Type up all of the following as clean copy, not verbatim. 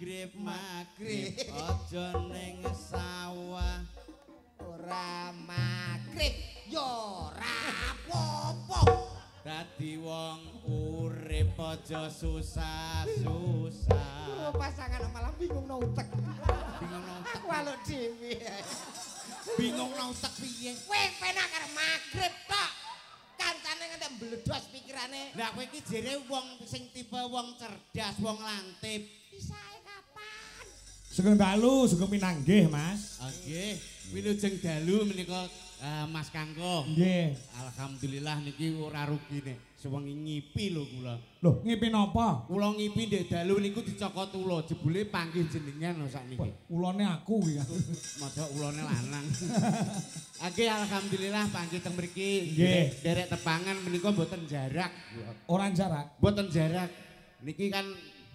magrib aja ning sawah ora magrib yo ora apa-apa dadi wong urip aja susah-susah pasangan malah bingung no utek aku aluk dhewe bingung no utek piye kowe penak karo magrib tok kancane ngantek mbledos pikirane lah kowe iki jere wong sing tipe wong cerdas wong lantip isae kapan Sugeng dalu sugeng pinanggih Mas nggih wilujeng dalu menika Mas Kangko nggih alhamdulillah niki ora rugine sewengi ngipi lho kula lho ngipi napa kula ngipi ndek dalu niku dicokot ula jebule panggih jenengan lho sakniki ulane aku iki modho ulane lanang nggih alhamdulillah panggih teng mriki nggih derek tepangan menika mboten jarak ora jarak mboten jarak niki kan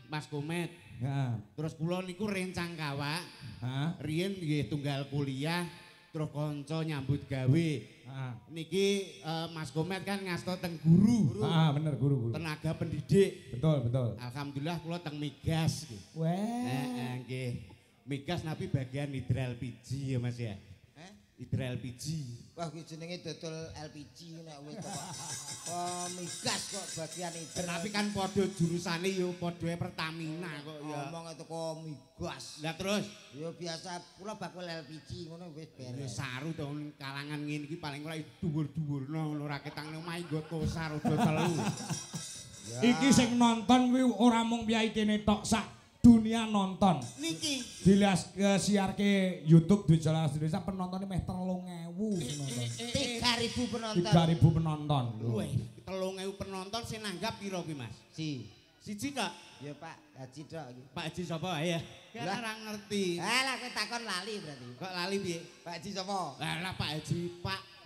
Mas Komet heeh terus kula niku rencang kawak heeh riyen nggih tunggal kuliah terus kanca nyambut gawe. Niki Mas Komet kan ngasto teng guru. Bener guru. Tenaga pendidik. Betul. Alhamdulillah kula teng Migas nggih. Wah. Nggih. Migas napi bagian hidral LPG ya Mas ya. Hidral LPG. Wah kuwi jenenge dodol LPG nek wis kok. Migas kok bagian itu. Tapi kan padha jurusane yo padha Pertamina kok ya. Ngomong teko migas. Lah terus ya biasa kula bakul LPG ngono wis beres. Ya saru to kalangan ngene iki paling ora dhuwur-dhuwurno ngono ora ketang nang omahe nggo tosar udah telu. Iki sing nonton kuwi ora mung piyai kene tok sak dunia nonton. Niki siarke YouTube di Jalan Indonesia penontonnya meh 3.000 penonton. 3.000 penonton. 3.000 penonton. Wih, 3.000 penonton sing nanggap piro kuwi Mas? Siji kok. Ya Pak Haji tok iki. Pak Haji sapa ya? Kan ora ngerti. Lah kowe takon lali berarti. Kok lali piye? Pak Haji sapa? Lah Pak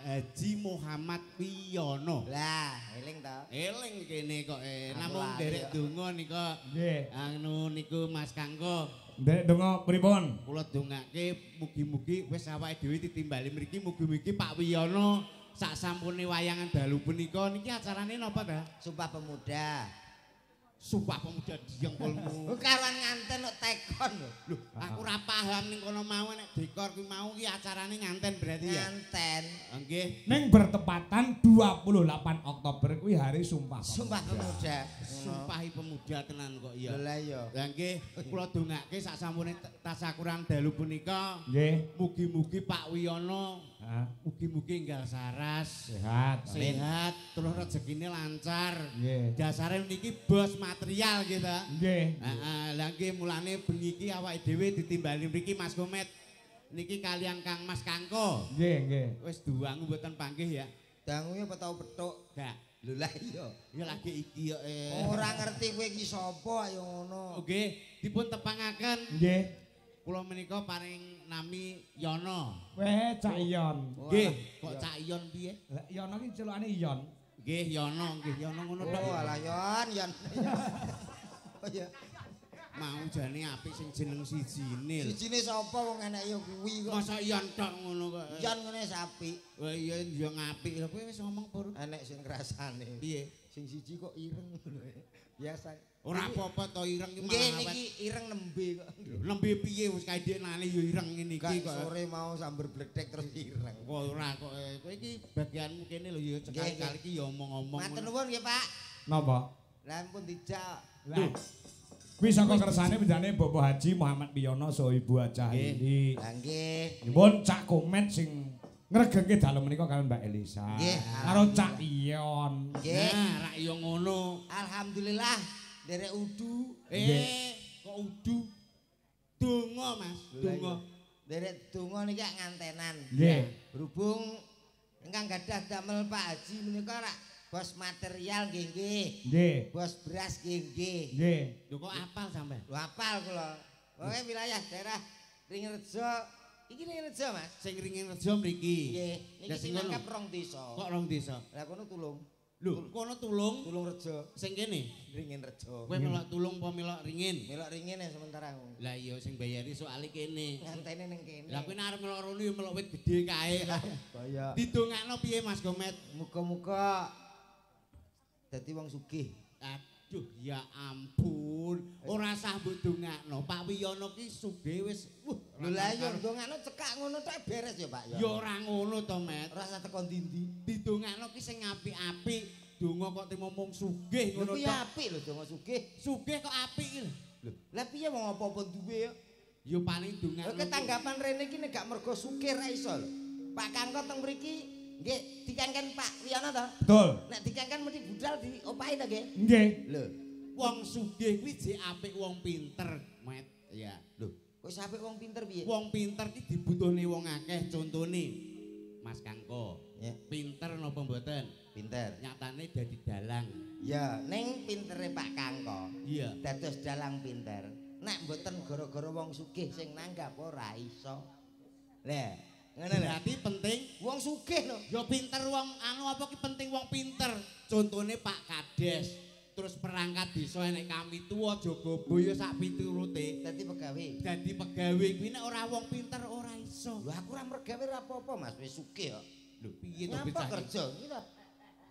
Haji Muhammad Wiyono. Lah, eling to. Eling kene kok namung derek donga nika. Nggih. Anu niku Mas Kangko. Derek donga pripun? Kula dongake mugi-mugi wis awake dhewe ditimbali mriki mugi-mugi Pak Wiyono sak sampune wayangan dalu punika niki acarane napa ta? Sumpah Pemuda. Sumpah Pemuda diengkolmu. Karuan nganten kok tekon lho. Lho, aku ora paham ning kono mau nek dekor kuwi mau ki acarane nganten berarti ya. Nganten. Nggih. Ning bertepatan 28 Oktober kuwi hari Sumpah. Sumpah Pemuda. Sumpahi Pemuda tenan kok ya. Lah iya. Lah nggih, kula dongake sak sampune tasakuran dalu punika. Nggih. Mugi-mugi Pak Wiyono mugi-mugi enggal saras, sehat, terus rezekine lancar. Nggih. Dasare niki bos material gitu. Nggih. Heeh, lah nggih mulane bengi iki awake dhewe ditimbali mriki Mas Komet. Niki kalian Kang Mas Kangko. Nggih. Wis duwangu mboten panggih ya. Dangu ya petau petuk. Gak. Lho lah iya. Ya lagi iki kok. Ora ngerti kowe iki sapa ayo ngono. Nggih, dipun tepangaken. Nggih. Kula menika paring nami Yono. Weh, Cak Iyon. Nggih, kok Cak Iyon piye? Lah Yono ki celukane Iyon. Nggih, Yono ngono tok. Oh, alah Yon. Oh iya. Mau jane apik sing jeneng sijine. Sijine sapa wong enek ya kuwi kok. Masa Yon tok ngono kok. Yon ngene sapi. Wah iya yo ngapik. Lah kowe wis ngomong pur. Enek sing ngrasane. Piye? Sing siji kok ireng biasa. Ora apa-apa to ireng ki malah nggih niki ireng nembe kok. Nembe piye wis kae nane yo ireng ngene iki kok. Sore mau sambar bledek terus ireng. Kok ora kok kowe iki bagianmu kene lho yo sekali-kali iki yo omong-omong. Matur nuwun nggih Pak. Napa? Lah ampun dijak. Lah. Kuwi saka kersane penjane Bapak Haji Muhammad Wiyono saha Ibu Aca Indi. Lah nggih. Nyuwun Cak Komet sing ngregengke dalem menika kalian Mbak Elisa. Nggih. Karo Cak Iyon. Nggih. Nah, rak yo ngono. Alhamdulillah derek udu. Kok udu? Donga Mas, donga. Derek donga niki ngantenan. Nggih. Berhubung ingkang gadah damel Pak Haji menika rak bos material nggih. Nggih. Bos beras nggih. Nggih. Lho kok apal sampean? Lho apal kula. Pokoke wilayah daerah Ringrejo. Iki Ringrejo Mas. Sing ringin rejo mriki. Nggih. Niki sing nangkap 2 desa. Kok 2 desa? Lah kono tulung. Lho, kono tulung. Tulung Rejo. Sing kene Ringin Rejo. kowe melok tulung apa melok ringin? Melok ringin ya sementara. Lah iya sing bayari soal kene. Ngantene ning kene. Lah kowe nek arep melok rono ya melok wit gedhe kae. Kaya Didongakno piye Mas Gomet? muga-muga dadi wong sugih. Duh, ya ampun. Ora sah mbok dongakno. Pak Wiyono ki sugih wis. Lho lah ya ndongakno cekak ngono tok beres ya, Pak ya. Ya ora ngono to, Met. Ora usah teko ndi-ndi. Didongakno ki sing apik-apik. Donga kok ngomong sugih ngono Kuwi tok. apik lho donga sugih. Sugih kok apik iki lho. Lho, lah piye wong apa-apa duwe ya? Ya paling dongakno. Oke tanggapan rene iki nek gak mergo sugih ra iso lho. Pak Kangko teng mriki nggih dikengken Pak Wiyono to? Betul. Nek dikengken mesti budal diopahi to nggih? Nggih. Lho, Wong sugih kuwi jek apik wong pinter, Met. Ya. lho, wis apik wong pinter piye? Wong pinter ki dibutuhne wong akeh. Contone Mas Kangko. Ya, Pinter napa mboten? pinter. Nyatane dadi dalang. Ya, ning pintere Pak Kangko. Iya. Dados dalang pinter. Nek mboten gara-gara wong sugih sing nanggap ora iso. Lah, ngono lho. Berarti penting Wong sugih lho. ya pinter wong anu apa ki penting wong pinter. Contone Pak Kades. Terus perangkat desa enek kami tuwa jaga boyo sak piturute. Dadi pegawe. Dadi pegawe kuwi nek ora wong pinter ora iso. Lho aku ora mergawe ora apa-apa Mas, wis sugih kok. Lho piye to Ngapa bocah? kerja iki to?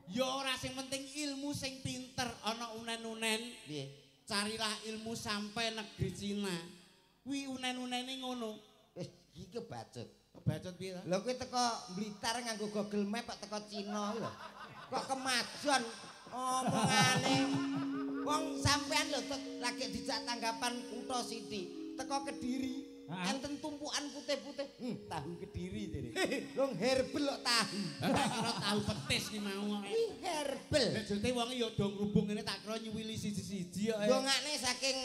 Ya ora sing penting ilmu sing pinter ana unen-unen. Piye? Carilah ilmu sampai negeri Cina. Kuwi unen-unene ngono. Wis iki kebacut. Bacot piye to? Lho kowe teko Blitar nganggo Google Map kok teko Cina lho. Kok kemajuan omongane. Wong sampean lho lagi dijak tanggapan kutha Siti. Teko Kediri. Enten tumpukan putih-putih. Tahu Kediri jare. Wong herbal kok tahu. Tak kira tahu petis ki mau. Kuwi herbal. Nek jute wong ya do ngrubung ngene tak kira nyuwili siji-siji kok. Dongakne saking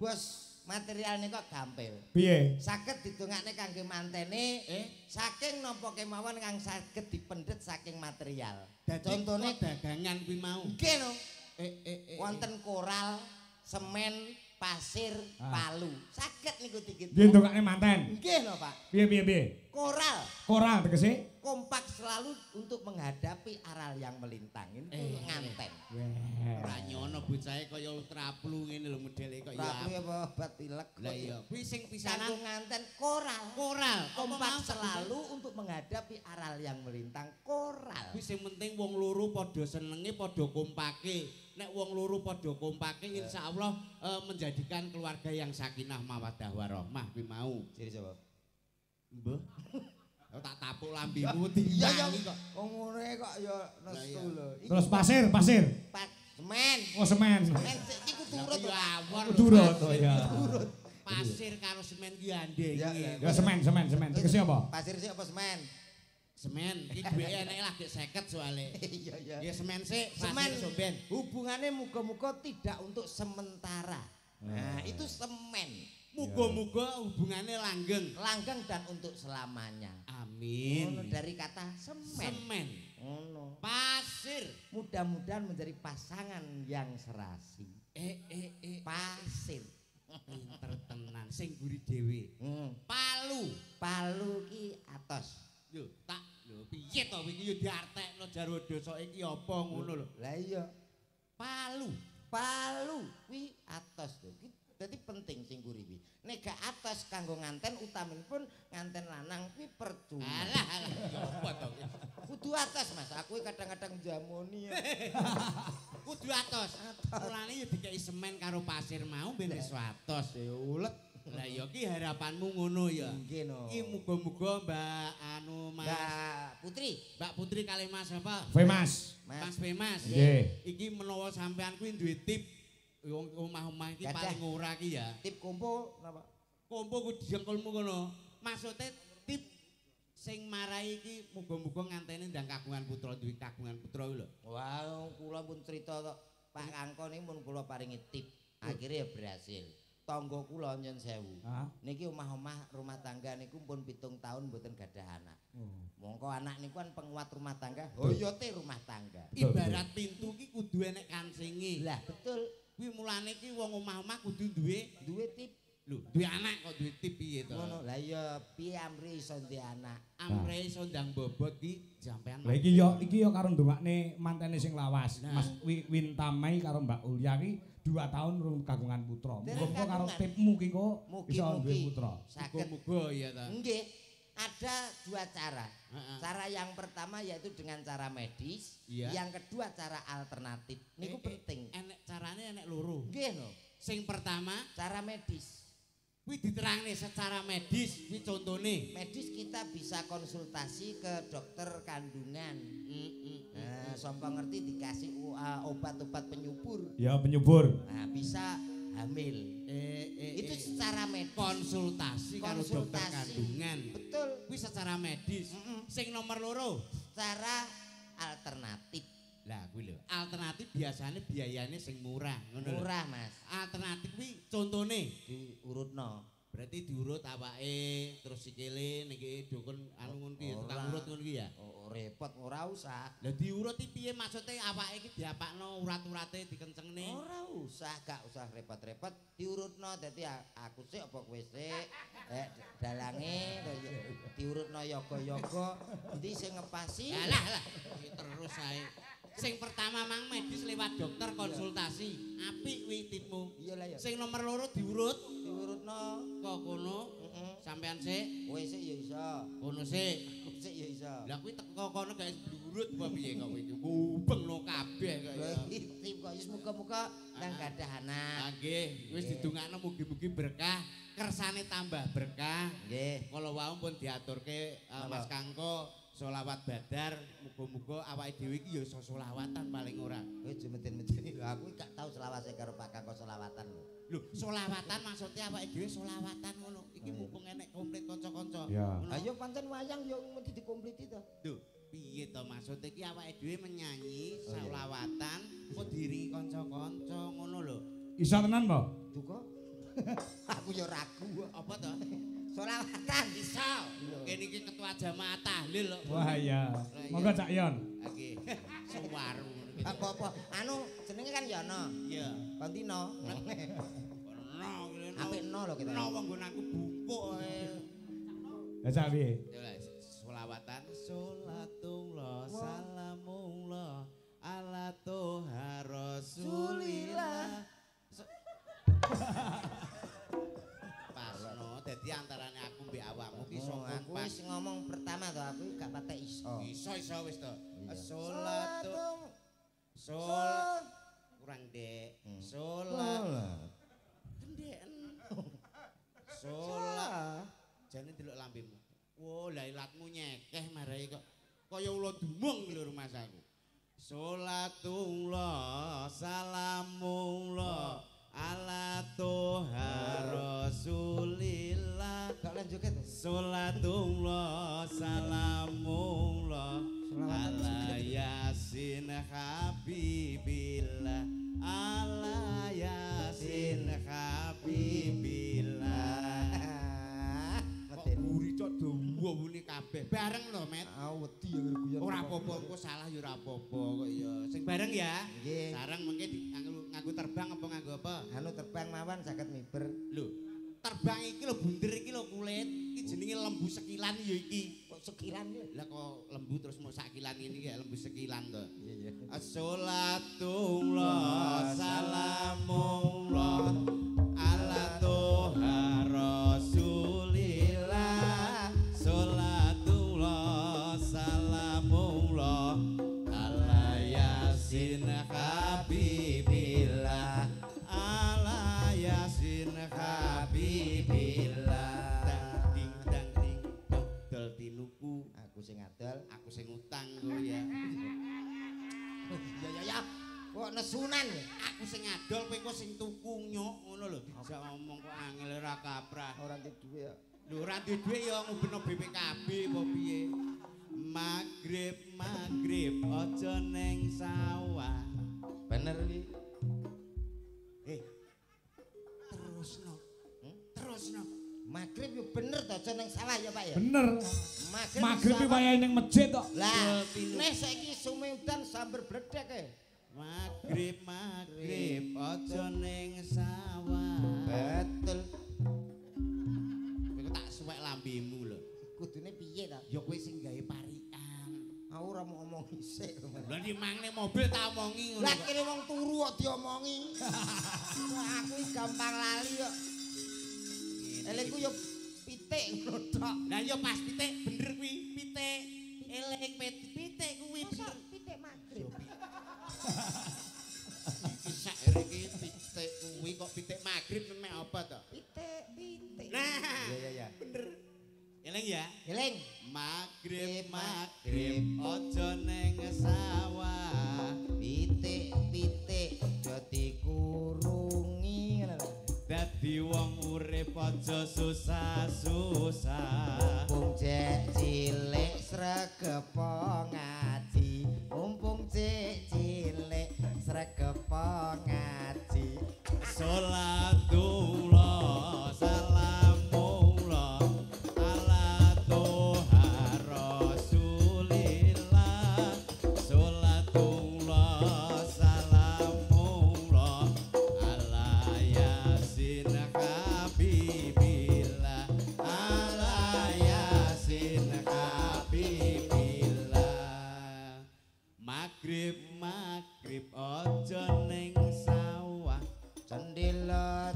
bos materialnya kok gampil. Piye? Saged didongakne kangge mantene saking napa kemawon kang saged dipendet saking material. Contone Contone dagangan kuwi mau. nggih no. Wonten Wonten koral, semen, pasir, palu. Saged niku dikit. Piye ndongakne manten? Nggih no, Pak. Piye? Koral Koral tegese? kompak selalu untuk menghadapi aral yang melintang. Ini nganten. Ora nyono bocahe kaya traplu ngene lho modele kok ya. Rapi apa obat pilek. Lah iya, kuwi sing Kanggo pisanan nganten koral. koral. Kompak selalu untuk menghadapi aral yang melintang. Koral. Kuwi sing penting wong loro padha senenge, padha kompake. Nek wong loro padha kompake insyaallah menjadikan keluarga yang sakinah mawaddah warahmah kuwi mau. Jadi coba. Mbah. Tak tapuk lambimu Iya tiyangi kok. Wong ngono kok ya nesu lho. Iki Terus pasir. Pak semen. Oh semen. Semen iki ku turut. Ya awon. Turut oh ya. Turut. Pasir karo semen ki andhe Ya, iki. Ya semen. Tegese apa? Pasir sik apa semen? Semen iki duweke enek lagi 50 soalé. Iya ya. Ya semen sik, Semen pasir somben. hubungannya muga-muga tidak untuk sementara. Nah, itu semen. Muga-muga hubungannya langgeng. Langgeng dan untuk selamanya. Amin. Ngono dari kata semen. Semen. Ngono. Pasir. Mudah-mudahan menjadi pasangan yang serasi. Pasir. Pinter tenan sing guri dhewe. Palu. Palu ki atos. Yo tak lho piye to iki yo diartekno jarwo dosa iki apa ngono lho. Lah iya. Palu. Palu kuwi atos lho. Dadi penting sing guri kuwi. Nek gak atos kanggo nganten utaminipun nganten lanang kuwi percuma. Alah yo apa to. Kudu atos Mas. Aku kadang-kadang jamoni ya. Kudu atos. Mulane yo dikeki semen karo pasir mau ben wis atos. Ulet. Lah ya ki harapanmu ngono ya. Nggih no. Iki muga-muga Mbak anu Mas Mbak Putri kali Mas apa? Femas. Mas Femas. Nggih. Iki menawa sampean kuwi duwe tip wong omah-omah iki paling ora ki ya. Tip kompo napa? Kompo ku dijengkelmu ngono. Maksude tip sing marai iki muga-muga ngantene ndang kagungan putra duwe kagungan putra lho. Wah, kula pun cerita tok. Pak Kangko niku pun kula paringi tip. Akhirnya berhasil. Tangga kula nyen sewu. Niki omah-omah rumah tangga niku pun 7 tahun mboten gadah anak. Mongko anak niku kan penguat rumah tangga, hoyote rumah tangga. Ibarat pintu ki kudu enek kancinge. Lah betul. Kuwi mulane ki wong omah-omah kudu duwe Tip. lho, duwe anak kok duwe tip piye to? Ngono. Lah iya piye amri iso ndek anak. Amre iso ndang bobot ki sampean. Lah iki yo karo ndongakne mantene sing lawas. Mas Wintamai karo Mbak Ulya ki 2 tahun rung kagungan putra. Muga-muga karo tipmu ki kok iso duwe putra. Muga-muga ya ta. Nggih. Ada 2 cara. Cara yang pertama yaitu dengan cara medis, yang kedua cara alternatif. Niku penting. Enek cara carane enek loro. Nggih lho. Sing pertama, Cara medis. kuwi diterangne secara medis, kuwi contone. Medis kita bisa konsultasi ke dokter kandungan. Nah, sampai ngerti dikasih obat-obat penyubur. Ya penyubur. Nah, bisa hamil. Itu secara medis. Konsultasi karo dokter kandungan. Betul. Kuwi secara medis. Sing nomor loro, Secara alternatif. lah kuwi lho. Alternatif biasanya biayanya sing murah, ngono lho. Murah, Mas. Alternatif kuwi contone Diurutno. berarti diurut awake terus sikile niki dukun anu ngono ki tukang urut ngono ki ya. Oh, repot ora usah. Lah diurut iki piye maksude awake iki diapakno urat-urate dikencengne. Ora usah, gak usah repot-repot, diurutno dadi aku sik apa kowe sik. Dalange diurutno yoga-yoga, endi sing ngepasi? Lah terus ae. Sing pertama mang medis lewat dokter konsultasi. Apik kuwi tipmu. Iya lah ya. Sing nomor loro diurut Diurutno. kok kono. Sampean sik, Kowe sik ya iso. kono sik. Aku sik ya iso. Lah kuwi teko kono gak diurut apa piye kok kowe iki. Kubengno kabeh kok ya. Tip kok wis muga-muga nang gadah anak. Nggih, wis didongakno mugi-mugi berkah, kersane tambah berkah. Nggih. Kala wau pun diaturke Mas Kangko sholawat badar, muga-muga awake dhewe iki ya iso sholawatan paling ora. Kowe jemeten-meten. Aku gak tau selawase karo Pak Kakak selawatan. Lho, sholawatan maksudnya awake dhewe sholawatan ngono. Iki mumpung enek komplit kanca-kanca. Ya. Ayo pancen wayang yo mesti dikompliti to. Lho, piye to maksudnya iki awake dhewe menyanyi sholawatan kok diringi kanca-kanca ngono lho. Isa tenan, Mbak? Duka. Aku yo ragu. Apa to? Selawatan Iso. Kene iki ketua jamaah tahlil kok. Wah iya. Monggo Cak Yon. Nggih. Suwaru ngono gitu. apa-apa. Anu jenenge kan Yono. Iya. Kontino. No, Apik no lho kita. No wong nggonanku bungkuk ae. Lah Cak piye? Sholawatan sholatullah salamullah ala toha rasulillah. Pasno dadi antarane aku mbek awakmu ki iso Aku wis ngomong pertama to aku gak patek iso. Iso wis to. Iya. Sholatu Sol. kurang dek. Sholat kendeken. Sholat jane delok lambemu. Wo, lah ilatmu nyekeh marai kok kaya ula dumung lho rumah aku. Sholatullah salamullah ala toha rasulillah. Gak lanjut to. Sholatullah salamullah ala yasin habibillah ala yasin habibillah. Guri cok dawa-wune kabeh bareng lho Met. Wedi ya guyon. Ora apa-apa engko salah ya ora apa-apa kok ya. Sing bareng ya. Nggih. Sareng mengke nganggo terbang apa nganggo apa? Anu terbang mawon saged miber. Lho, terbang iki lho bunder iki lho kulit. Iki jenenge lembu sekilan ya iki. Kok sekilan lho. Lah kok lembu terus mau sakilan ini kayak lembu sekilan to. Iya iya. Assalatullah salamullah ala toha rasulillah. Salatullah salamullah ala yasin habibillah ala yasin habibillah. Ding dang ding dol tinuku. Aku sing adol. Aku sing utang kok ya. Ya. Kok nesunan ya? Aku sing adol kowe kok sing tuku nyok ngono lho. Dijak ngomong kok angel ora kaprah. Ora duwe duwe ya. Lho ora duwe dhuwit ya ngubeno BPKB apa piye. Magrib aja ning sawah. Bener iki. Terusno. Terusno. Magrib yo bener to aja nang sawah ya Pak ya. Bener. Magrib iki wayahe ning masjid kok. Lah, nek saiki sume udan sambar bledek e. Magrib aja ning sawah. Betul. Kowe tak suwek lambemu lho. Kudune piye ta? Ya kowe sing gawe parikan. Aku ora mau ngomong isik. Lah di mangne mobil tak omongi ngono. Lah kene wong turu kok diomongi. Aku iki gampang lali kok. Elengku yo pitik ngono tok. Lah yo pas pitik bener kuwi pitik. Eleng pitik kuwi bener. Pitik magrib. Iki sak iki kuwi kok pitik magrib mek apa to? Pitik. Nah. Iya. Bener. Eling ya? Eling. Magrib aja ning sawah. Pitik dadi kurungi ngono lho. Dadi wong urip aja susah-susah. Mumpung cek cilik sregepo ngaji. Mumpung cek cilik sregepo ngaji. Salatullah salamullah ala Tuhan Rasulillah. Salatullah salamullah ala Yasin Habibillah. Ala Yasin Habibillah. Magrib aja ning sawah. Cendila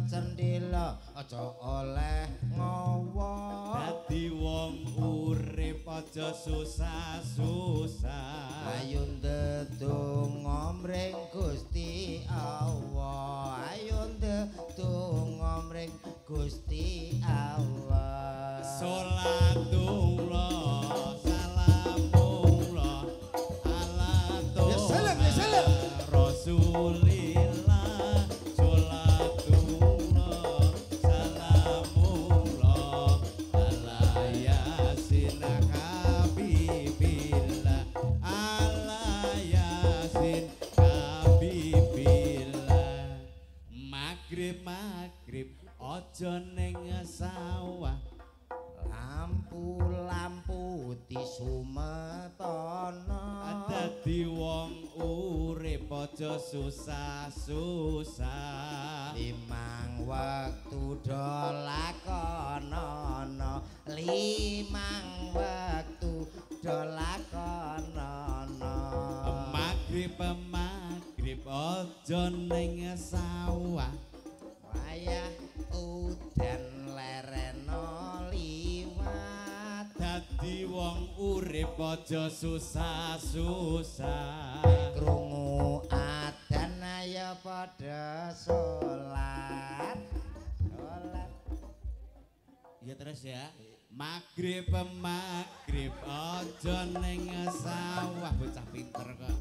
aja oleh ngowo. Dadi wong urip aja susah-susah. Ayo ndedonga mring Gusti Allah. Ayo ndedonga mring Gusti Allah. Salatullah salamullah ala Tuhan Rasulillah. Salatullah salamullah ala Yasin Habibillah. Ala Yasin Habibillah. Magrib aja ning sawah. Lampu disumetana. Dadi wong urip aja susah-susah. Limang wektu dolakonono. Limang wektu dolakonono. Magrib aja ning sawah. Wayah udan lereno liwat. Dadi wong urip aja susah-susah. Krungu adzan ayo padha salat. Ya terus ya. Magrib aja ning sawah. Bocah pinter kok.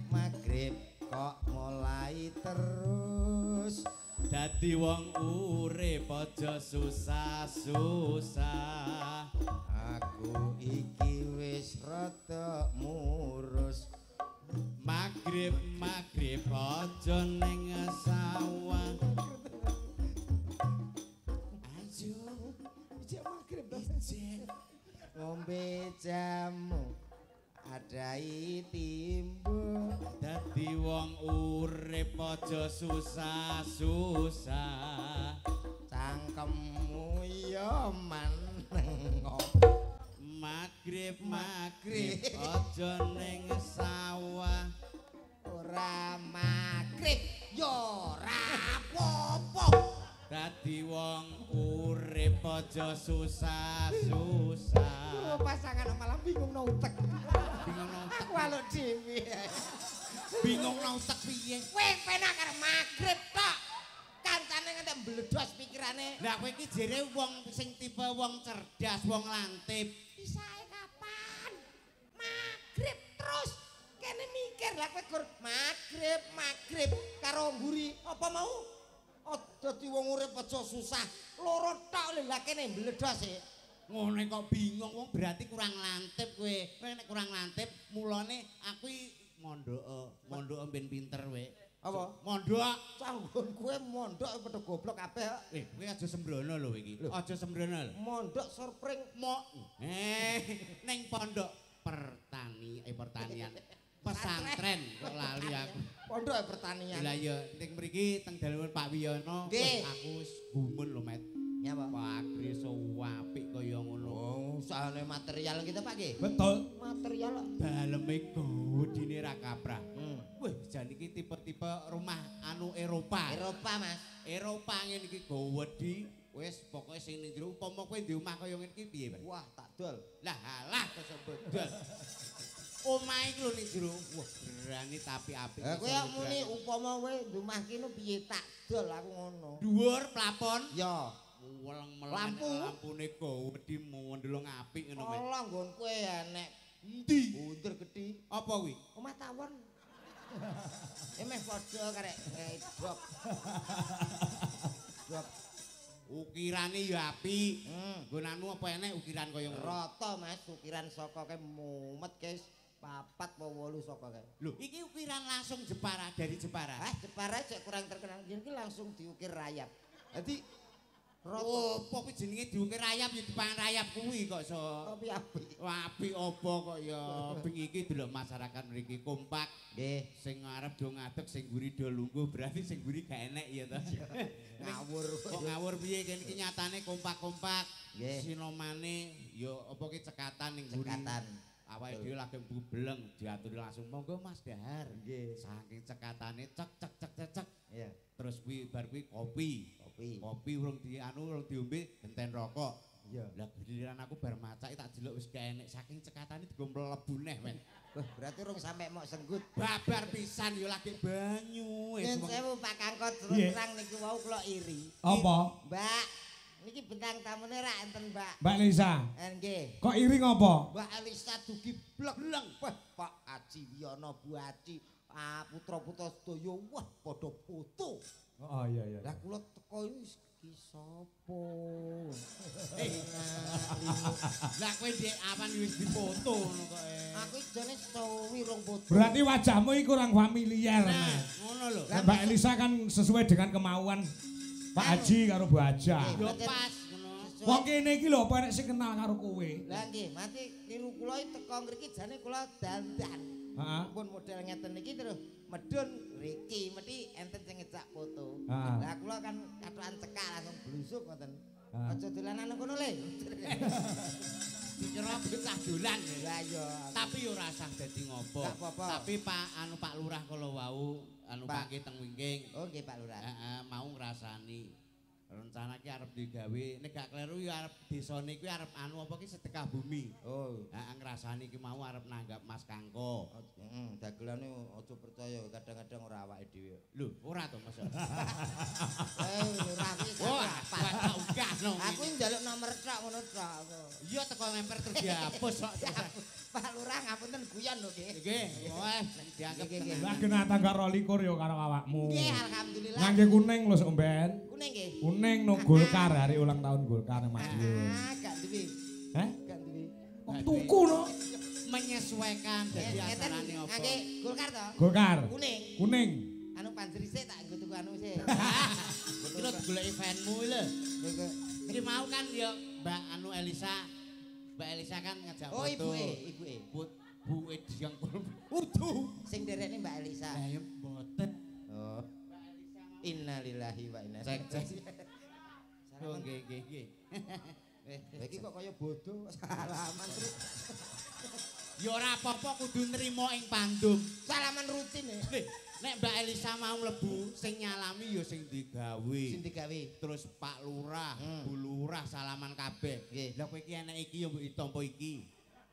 Magrib kok mulai terus. Dadi wong urip aja susah-susah. Aku iki wis rada murus. Magrib aja ning sawah. Ayo, ijek magrib ijek. Ngombe jamu adai timbul. Dadi wong urip aja susah-susah. Cangkemmu ya manengo. Magrib aja ning sawah. Ora magrib ya ora apa-apa. Dadi wong urip aja susah-susah. Pasangan malah bingung no utek. Bingung no utek. Aku aluk dhewe. Bingung no utek piye? Kowe penak karo magrib tok. Kancane ngantek mbledos pikirane. Lah kowe iki jere wong sing tipe wong cerdas, wong lantip. Isae kapan? Magrib terus kene mikir lah kowe gur magrib karo mburi apa mau? Oh dadi wong urip aja susah. Loro tok lho lah kene mbledos e. Ngene kok bingung wong berarti kurang lantip kowe. Kowe nek kurang lantip mulane aku mondok ben pinter kowe. Apa? Mondok. Canggon kowe mondok padha goblok kabeh. Kowe aja sembrono lho iki. Aja sembrono lho. Mondok surpring Ning pondok pertanian. Pesantren kok lali aku. Pondok pertanian. Lah ya ning mriki teng dalem Pak Wiyono aku wis gumun lho, Met. Ya, Pak. Pagri so apik kaya ngono. Oh, soalnya material kita pakai. Betul. Material. Daleme godine ra kaprah. Wih, jan iki tipe-tipe rumah anu Eropa. Eropa, Mas. Eropa ngene iki gowedi. Wis pokoke sing ning jero upama kowe di omah kaya ngene iki piye, Mas? Wah, tak dol. Lah alah kesebut dol. omahe iki lho ning jero. Wah, berani tapi apik. Lah kowe muni upama kowe ndumah kene piye tak dol aku ngono. Dhuwur plafon. Ya. Weleng-meleng lampune gowedi mondhelong apik ngono, Mas. Ala nggonku enek. Endi? Bunder gedhi. Apa kuwi? Omah tawon. Emeh padha karek ngedok. Dok. Ukirane ya apik. Nggonanmu apa enek ukiran kaya ngono? Rata, Mas, ukiran saka ke mumet guys. 4 apa 8 saka kae. Lho, iki ukiran langsung Jepara dari Jepara. Jepara cek kurang terkenal. Iki langsung diukir rayap. Dadi Oh, apa kuwi jenenge diukir rayap ya dipangan rayap kuwi kok iso. Tapi apik. Wah, apik apa kok ya bengi iki delok masyarakat mriki kompak. Nggih. Sing ngarep do ngadeg, sing mburi do lungguh, berarti sing mburi gak enek ya to. Ngawur. Kok ngawur piye kene iki nyatane kompak-kompak. Nggih. Sinomane ya apa ki cekatan ning mburi. Cekatan. Awake dhewe lagi bubleng diaturi langsung monggo Mas Dahar. Nggih. Saking cekatane cek cek cek cek cek. Iya. Terus kuwi bar kuwi kopi. Kopi urung diombe genten rokok. Iya. Lah giliran aku bar macake tak delok wis gak enek saking cekatane digo mlebu neh men. Wah, berarti urung sampe mok senggut. Babar pisan yo lagi banyu. Yen sewu Pak Kangkot terang niki wau kula iri. Apa? Mbak, niki bintang tamune ra enten, Mbak. Mbak Lisa. Nggih. Kok iri ngopo? Mbak Elisa dugi bleng. Wah, Pak Aji Wiyono Bu Aji, putra-putra sedaya wah padha foto. Oh iya iya. Lah kula teko iki sapa? Lah kowe ndek awan wis dipoto ngono kok. Aku jane suwi rong foto. Berarti wajahmu iki kurang familiar. Nah, ngono lho. Lah Mbak Elisa kan sesuai dengan kemauan Pak Haji karo Bu Aja. Yo pas ngono. Wong kene iki lho apa enek sing kenal karo kowe? Lah nggih, mati niru kula teko ngriki jane kula dandan. Heeh. Pun model ngeten iki terus medun Riki, mesti enten sing ngejak foto. Ah. Lah kula kan katokan cekak langsung blusuk ngoten. Aja dolanan nang kono le. Dikira bocah dolan. Lah iya. Tapi yo ora usah dadi ngopo. Gak apa-apa. Tapi Pak Lurah kala wau pake teng wingking. Oh nggih Pak Lurah. Heeh, mau ngrasani rencana ki arep digawe nek gak kleru ya arep desane kuwi arep apa ki sedekah bumi. Oh. Heeh, ngrasani ki mau arep nanggap Mas Kangko. Heeh, dagelane aja percaya kadang-kadang ora awake dhewe. Lho, ora to Mas. Lurah iki Oh, tak ugah no. Aku njaluk nomor tok ngono tok. Iya teko ngemper terus dihapus kok. Pak Lurah ngapunten guyon lho nggih. Nggih, wes dianggep Lah kena tanggal 22 ya karo awakmu. Nggih, alhamdulillah. Ngangge kuning lho sok mben. Kuning nggih. Kuning no Golkar hari ulang tahun Golkar nang Madiun. Gak duwe. Heh? Gak duwe. Tuku no. menyesuaikan dadi acarane apa. Ngangge Golkar to? Golkar. Kuning. Kuning. Anu panjeri sik tak nggo tuku anu sik. Kira golek eventmu lho. Iki mau kan ya Mbak anu Elisa. Mbak Elisa kan ngajak foto. Oh ibuke. Buke diang utuh. Sing derekne Mbak Elisa. Lah ya mboten. Oh. Innalillahi wa inna Cek. ilaihi. Oh nggih. Iki kok kaya bodoh salaman terus. Ya ora apa-apa kudu nrimo ing pandum. Salaman rutin ya. Nek Mbak Elisa mau mlebu sing nyalami ya sing digawe. Sing digawe. Terus Pak Lurah, Bu Lurah salaman kabeh. Nggih. Lah kowe iki enek iki ya mbok ditampa iki.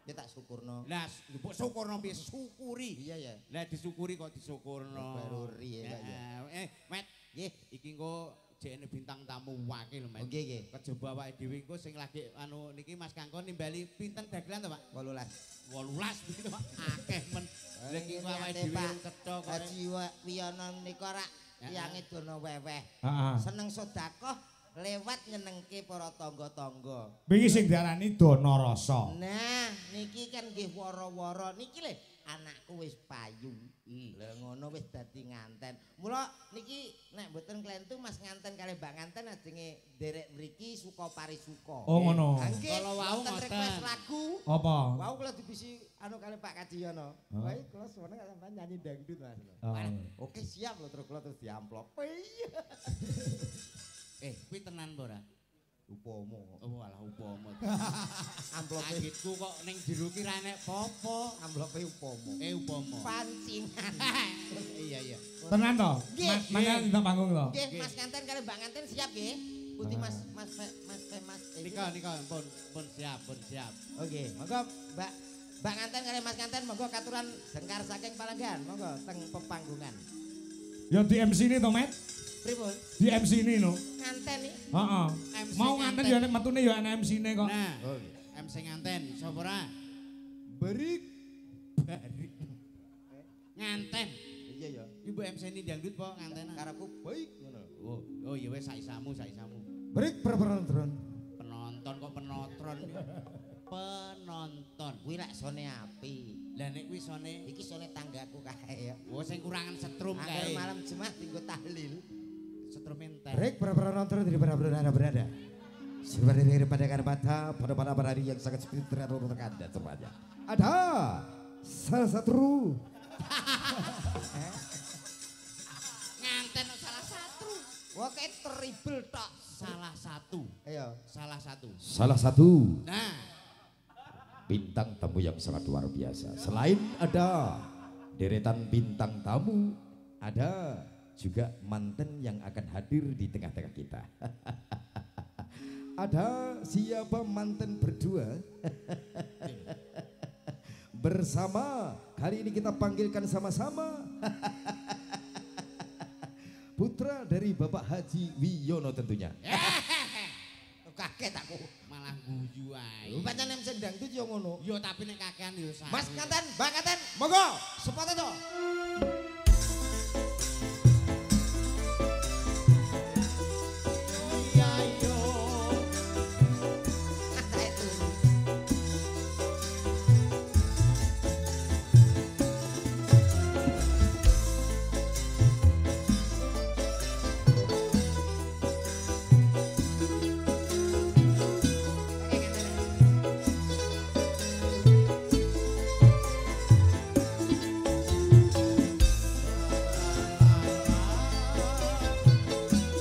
Ya tak syukurno. Lah mbok syukurno piye syukuri. Iya ya. Lah disyukuri kok disyukurno. Baruri ya ya. Met, Nggih. iki engko jekne bintang tamu wakil Met. Nggih nggih. Kejaba awake dhewe engko sing lagi anu niki Mas Kangkon nimbali pinten dagelan to, Pak? 18. 18 begitu, Pak. Akeh men. Lah iki awake dhewe cetha kok. Haji Wiyono nika rak tiyange dono weweh. Heeh. Seneng sedekah lewat nyenengke para tangga-tangga. Wingi sing diarani dana rasa. Nah, niki kan nggih wara-wara niki lho anakku wis payu. Lah ngono wis dadi nganten. Mula niki nek mboten klentu Mas nganten kali Mbak nganten ajenge nderek mriki suka parisuka. Oh ngono. Kalau wau request lagu. Apa? Wau kula dibisi anu kali Pak Kajiyono. Wah, kula suwane sampean nyanyi dangdut Mas. Oke, siap lho terus kula terus diamplop. Kuwi tenan apa ora? Upama. Oh alah upama. Amplope Agitku kok ning jero ki ra enek apa-apa. amplope upama. Upama. Pancingan. Iya. Tenan to? Nggih. Mangan di panggung to. Nggih, Mas Kanten kali Mbak Kanten siap nggih. Putih Mas. Nika pun siap. Oke, monggo Mbak Mbak Nganten kali Mas Nganten monggo katuran Jengkar saking Palenggan, monggo teng pepanggungan. Ya di MC ini to, Met. Pripun? Di MC ini no. Nganten iki. Heeh. Mau nganten ya nek metune ya ana MC-ne kok. Nah, MC nganten sapa ora? Berik. Barik. Nganten. Iya ya. Ibu MC ini dangdut po nganten. Karepku baik ngono. Oh iya wis saisamu. Berik penonton. Penonton kok penotron. Penonton. Kuwi lek sone api. Lah nek kuwi sone Iki sone tanggaku kae ya. oh sing kurangan setrum Akhir kae. malam Jumat tinggo tahlil. Setrum enten. Break para nonton di mana berada. Seperti dari pada mata pada malam hari yang sangat spiritual untuk Anda semuanya. Ada salah satu Nganten salah satu. wah kayak triple tok. Salah satu. Ayo. Salah satu Nah, bintang tamu yang sangat luar biasa. Selain ada deretan bintang tamu, ada juga manten yang akan hadir di tengah-tengah kita. Ada siapa manten berdua? Bersama, kali ini kita panggilkan sama-sama putra dari Bapak Haji Wiyono tentunya. Kaget aku. malah guyu ae. Lu pancen MC dangdut yo ngono. Yo tapi nek kakean yo sae. Mas Kanten, Mbak Kanten, monggo sepote to. Iya yo.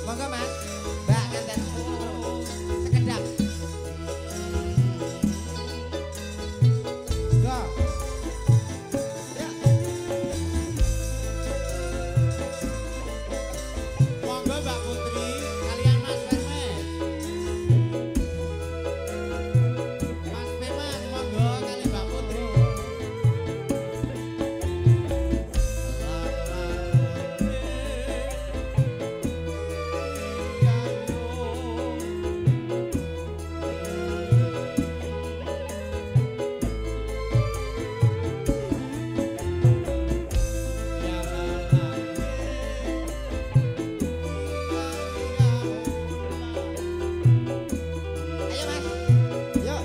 Monggo Mas, Mbak Kanten. Sekedap. Go. Ya. Monggo Mbak Putri kalian Mas Fermes. Mas Fermes monggo kali Mbak Putri. Ayo Mas. Yo.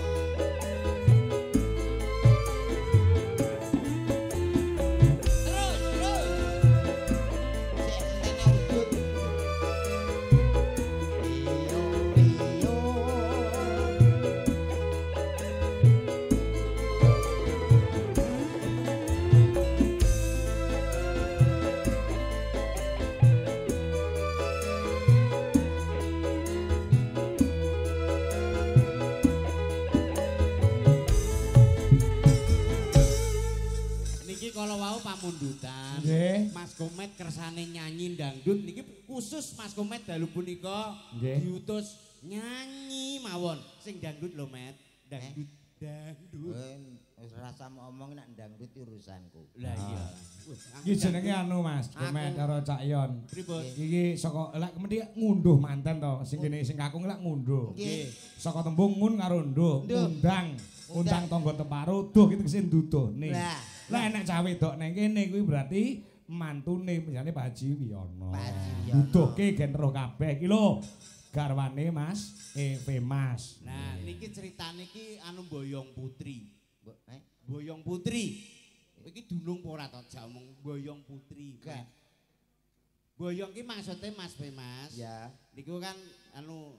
Sik entene udut. Iyo iyo. Niki kalau wau pamundutan. Nggih. Mas Komet kersane nyanyi dangdut niki khusus Mas Komet dalu punika Nggih. diutus nyanyi mawon sing dangdut lho Met. Dangdut. Wis rasa ngomong nek dangdut urusanku. Lah iya. Iki jenenge anu Mas, Komet Aku. karo Cak Yon. Pripun? Iki saka lek kemudian ngunduh manten to, sing kene sing kakung lek ngunduh. Nggih. Saka tembung ngun karo nduh, Nduh. undang tangga temparo, duh gitu sing nduduhne. Lah. Lah nek cah wedok nang kene kuwi berarti mantune misale Pak Haji Wiyono. Pak Haji Wiyono. Nduduhke gen roh kabeh iki lho. Garwane Mas Mas. Nah, niki ceritane iki anu Boyong Putri. Mbok, Boyong Putri. Iki dunung apa ora to jak omong Boyong Putri. Enggak. Boyong ki maksudnya Mas Mas. Ya. Niku kan anu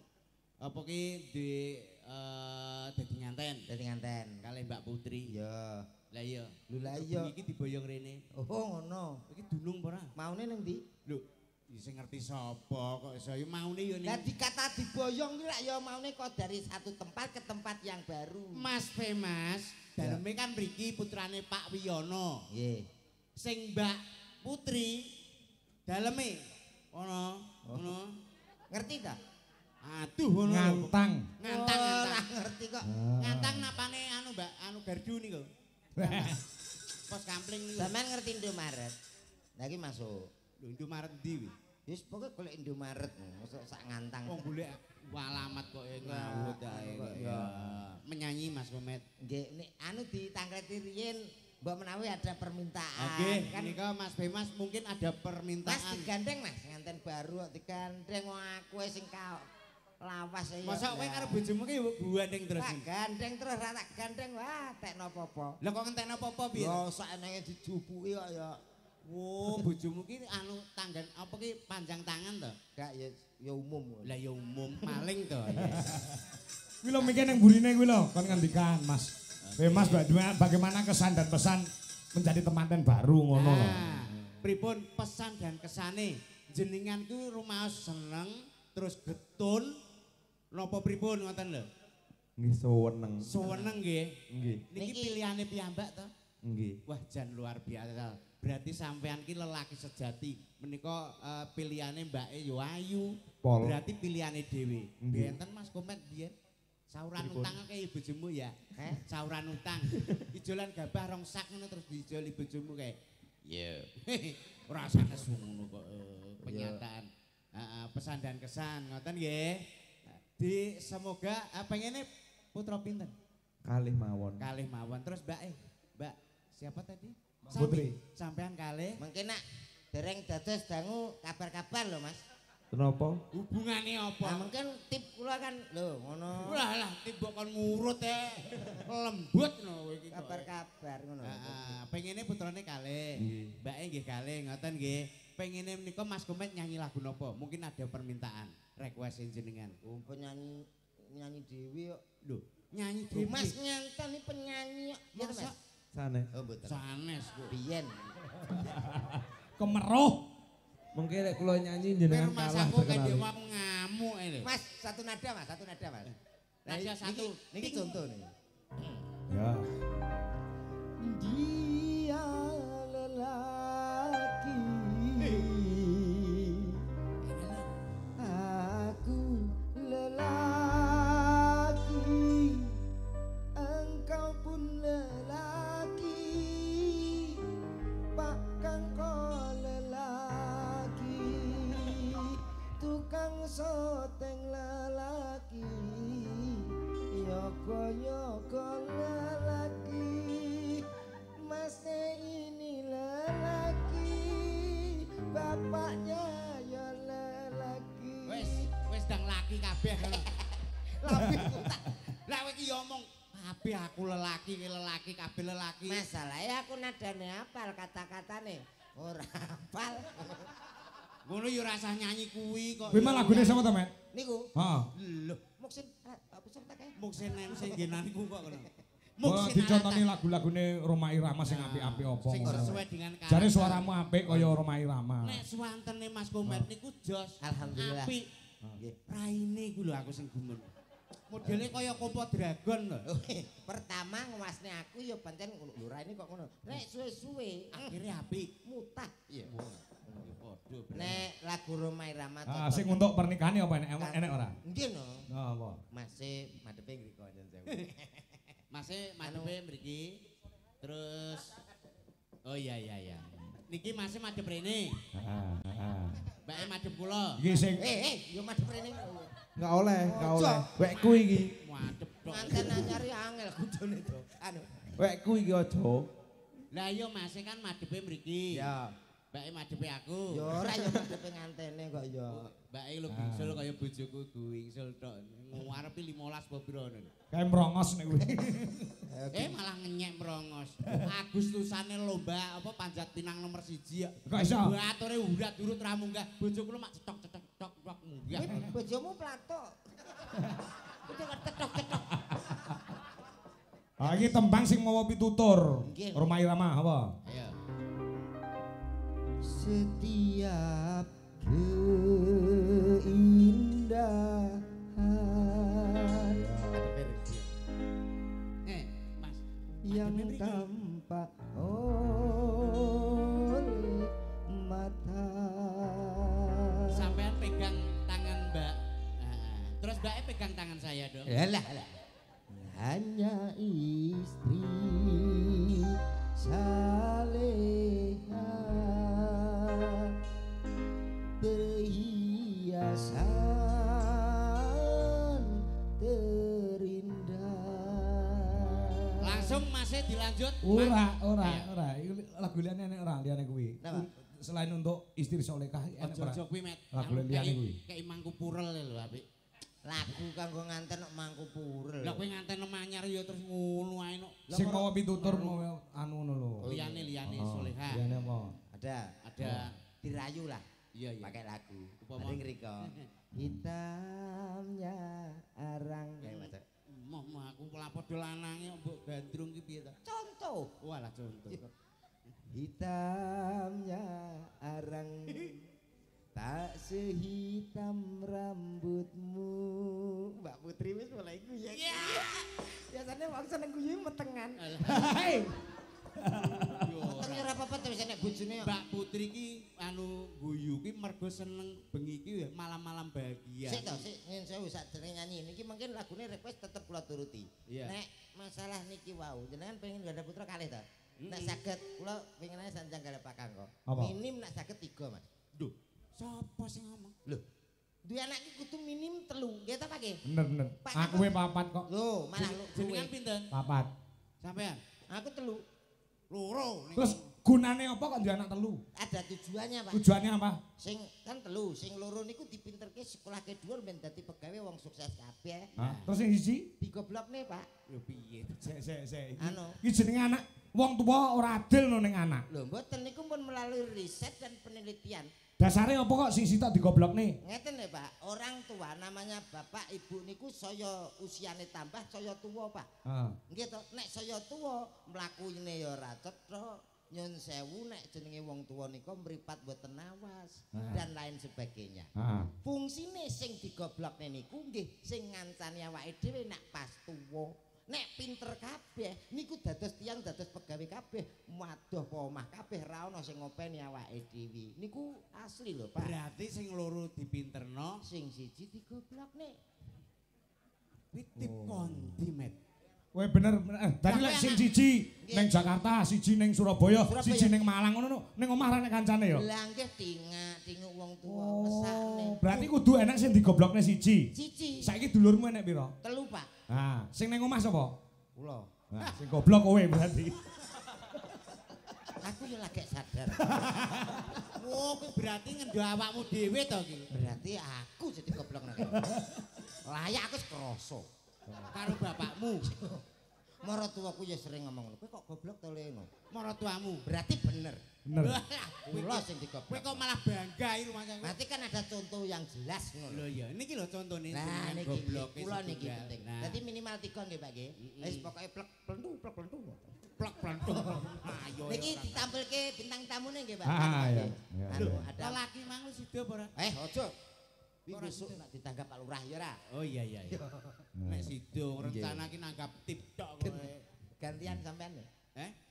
apa ki di dadi nganten Dadi nganten. kali Mbak Putri. Ya. Lah iya. Lho lah iya. Iki diboyong rene. Oh ngono. Iki dunung apa ora? Maune ning ndi? Lho, sing ngerti sapa kok iso ya maune ya Lah ning dikata diboyong ki lak ya maune kok dari satu tempat ke tempat yang baru. Mas Mas. Daleme kan mriki putrane Pak Wiyono. Nggih. Sing Mbak Putri daleme ono ngono. Ngerti ta? Aduh ngono. Ngantang. Ngantang Ora ngantang. ngerti kok. Ngantang napane anu Mbak anu gardu niku. Pos Kampling niku. Sampeyan ngerti Indomaret? Lah iki masuk. Lho Indomaret ndi wi? Wis pokoke golek Indomaret, mosok sak ngantang. Wong golek alamat kok ngawut ae kok ya. Menyanyi Mas Komet. Nggih, nek anu ditangkleti riyin mbok menawi ada permintaan. Oke, kan nika Mas Bemas mungkin ada Mas permintaan. digandeng Mas, nganten baru kok digandeng wong aku sing lawas ya. Masa kowe karo bojomu ki gandeng terus. Tak gandeng terus ra tak gandeng wah tekno apa-apa. Lah kok ngentekno apa-apa piye? Ya saenenge dijupuki kok ya. Oh, bojomu ki anu tanggan apa ki panjang tangan to? Gak ya umum. Lah ya umum maling to. Kuwi lho mikir nang burine kuwi lho kon ngendikan Mas. Mas bagaimana kesan dan pesan menjadi temanten baru ngono lho. Pripun pesan dan kesane jenengan ku rumaos seneng terus getun napa pripun ngoten lho. Nggih suweneng. Suweneng nggih. Nggih. Niki pilihane piyambak to? Nggih. Wah jan luar biasa. Berarti sampean ki lelaki sejati. Menika pilihane mbake yo ayu. Pol. Berarti pilihane dhewe. Nggih. Benten Mas Komet biyen. Sauran utang kaya bojomu ya. Sauran utang. Ijolan gabah rong sak ngono terus diijoli bojomu kae. Iya. Ora sanes ngono kok penyataan. Pesan dan kesan ngoten nggih. Di semoga pengene putra pinten? Kalih mawon. Kalih mawon. Terus Mbak siapa tadi? Putri. Sampean kalih. Mungkin nak dereng dados dangu kabar-kabar lho Mas. Kenapa? Hubungane apa? Nah, mungkin tip kula kan lho ngono. Lah timbok kon ngurut lembut no iki. Kabar-kabar ngono. Pengene putrane kalih. Mbake nggih kalih ngoten nggih. Pengene menika Mas Komet nyanyi lagu napa? Mungkin ada permintaan, request jenengan. Oh, nyanyi dhewe kok. Lho, nyanyi dhewe. Mas nyantani penyanyi kok. Ya Mas. Sanes. Oh, mboten. Sanes kok. Biyen. Kemeruh. Mengki lek kula nyanyi jenengan Mas kalah aku kan terkenal. dewa ngamuk lho. Mas, satu nada Mas. Nada satu. Niki contoh nih. Ya. Dia lelaki. Aku lelaki. Engkau pun lelaki. Pak Kangko lelaki. Tukang soteng lelaki. Yoko lelaki. Masnya ini lelaki. Bapaknya ya lelaki. Wis ndang laki kabeh ngono. Tapi tak Lah kowe iki ngomong kabeh aku lelaki kabeh lelaki. masalahnya aku nadane hafal kata-katane. Ora hafal. Ngono ya rasah nyanyi kuwi kok. Kuwi mah lagune sapa to, Mek? Niku. Heeh. Lho, Muksin apa serta kae? muksin MC ngenanku kok ngono. Oh, dicontoni lagu-lagune Roma Irama sing apik-apik apa sing ngono. sesuai dengan karakter. Jare suaramu apik kaya Roma Irama. Nek suwantene Mas Komet niku jos. Alhamdulillah. Apik. Nggih. Raine iku lho aku sing gumun. Modele kaya kompo dragon lho. Pertama nguasne aku ya pancen ngono. Lho ra ini kok ngono. Nek suwe-suwe Akhirnya apik. mutah. Iya. Padha. Nek lagu Roma Irama Ah, sing untuk pernikahan apa enek ora? Nggih no. Oh, apa? Masih madepe ngriko jan sewu. Masih madepe mriki. Terus oh iya. Niki masih madhep rene. Heeh. Mbake madhep kula. Iki sing Yo madhep rene. Enggak oleh. Wekku iki. Madhep tok. Manten anyari angel kudune to. Anu. Wekku iki aja. Lah iya masih kan madepe mriki. Ya. Mbake madepe aku. Yo ora yo madepe ngantene kok yo. Mbake lho bingsul kaya bojoku guwingsul tok. Ngarepe 15 apa pira ngono. kae mrongos nek kuwi. Malah ngenyek merongos. Agustusane lomba apa panjat pinang nomor 1 ya. Kok iso? Ature urat durut ra munggah. Bojoku lu mak cetok munggah. Bojomu platok. Udah cetok-cetok. Ah iki tembang sing mawa pitutur. Nggih. Roma Irama apa? Ayo. Setiap keindahan Mas. yang Madepe mriki. tampak oleh mata. Sampean pegang tangan Mbak. Terus Mbaknya pegang tangan saya dong. Yalah. Hanya istri saleha perhiasan terindah. Langsung masih dilanjut. Ora. Iku lagu liyane nek ora liyane kuwi. Napa? Selain untuk istri solekah enek ora. Ojo kuwi met. Lagu liyane kuwi. Kayak mangku purel lho apik. Lagu kanggo nganten nek mangku purel. Lah kowe nganten manyar ya terus ngono ae no. Sing mau pitutur mau anu ngono lho. Liyane solehah. Liyane apa? Ada dirayu lah. Iya. Pakai lagu. Upama Mari ngriko. Hitamnya arang. Moh aku padha lanange mbok gandrung ki piye ta? Contoh. Walah contoh. Hitamnya arang tak sehitam rambutmu. Mbak Putri wis mulai guyu. Biasanya wong seneng guyu metengan. Hei. Meteng ora apa-apa terus nek bojone. Mbak Putri ki anu guyu ki mergo seneng bengi ki ya malam-malam bahagia. Sik to, sik ngene sewu sadurunge nyanyi niki mungkin lagune request tetep kula turuti. Nek masalah niki wau jenengan pengen gak ada putra kalih to? Nek saged kula pengen ae sanjang kali Pak Kangko. Minim nek saged 3, Mas. Duh, sapa sing ngomong? Lho. Duwe anak iki kudu minim 3. Nggih ta Pak nggih? Bener. Aku we 4 kok. Lho, malah Jenengan pinten? 4. Sampean? Aku 3. Loro. Terus gunane apa kok duwe anak 3? Ada tujuannya, Pak. Tujuannya apa? Sing kan 3, sing loro niku dipinterke sekolah kedua ben dadi pegawe wong sukses kabeh. Terus sing siji? Digoblokne, Pak. Lho piye? Sik. Anu. Iki jenenge anak wong tuwa ora adil no ning anak. Lho mboten niku pun melalui riset dan penelitian. Dasare apa kok sing sitok digoblokne? Ngeten lho, Pak. Orang tua namanya bapak ibu niku saya usiane tambah saya tuwa, Pak. Nggih to, nek saya tuwa mlakune ya ora cetha. Nyun sewu nek jenenge wong tuwa nika mripat mboten awas dan lain sebagainya. Fungsine sing digoblokne niku nggih sing ngancani awake dhewe nek pas tuwa. Nek pinter kabeh niku dados tiyang dados pegawe kabeh madoh apa omah kabeh ra ono sing ngopeni awake dhewe. Niku asli lho, Pak. Berarti sing loro dipinterno, Sing siji digoblokne. tip kondi met. Weh bener. Tadi lek sing siji ning Jakarta, siji ning Surabaya, siji ning Malang ngono ning omah ra nek kancane ya. Lah nggih tinguk wong tuwa mesakne. Berarti kudu enak sing digoblokne siji. Siji. Saiki dulurmu enek pira? 3, Pak. Sing ning omah sapa? Kula. Sing goblok kowe berarti. Aku yo lagi sadar. Oh, kuwi berarti ngendo awakmu dhewe to iki. Berarti aku jadi goblok nek. Layak aku krasa. Karo bapakmu. Maratuwaku ya sering ngomong ngono. Kowe kok goblok to leno? Maratuamu. Berarti bener. Bener. Kula sing digoblok. Kowe kok malah bangga iki rumahnya. Berarti kan ada contoh yang jelas ngono. Lho ya, niki lho contone Nah niki gobloke kula niki setunggal. penting. Nah, Dadi minimal 3 nggih, Pak nggih. Wis pokoke plek plentu. plek plantung. Ayo. Niki ditampilke bintang tamune nggih, Pak. Iya. Anu ada Lelaki mang wis sida apa ora? ojo. Kuwi besok nak ditanggap Pak Lurah ya ora. Oh iya. Nek sida rencana ki nanggap tip tok kowe. Gantian sampean ya.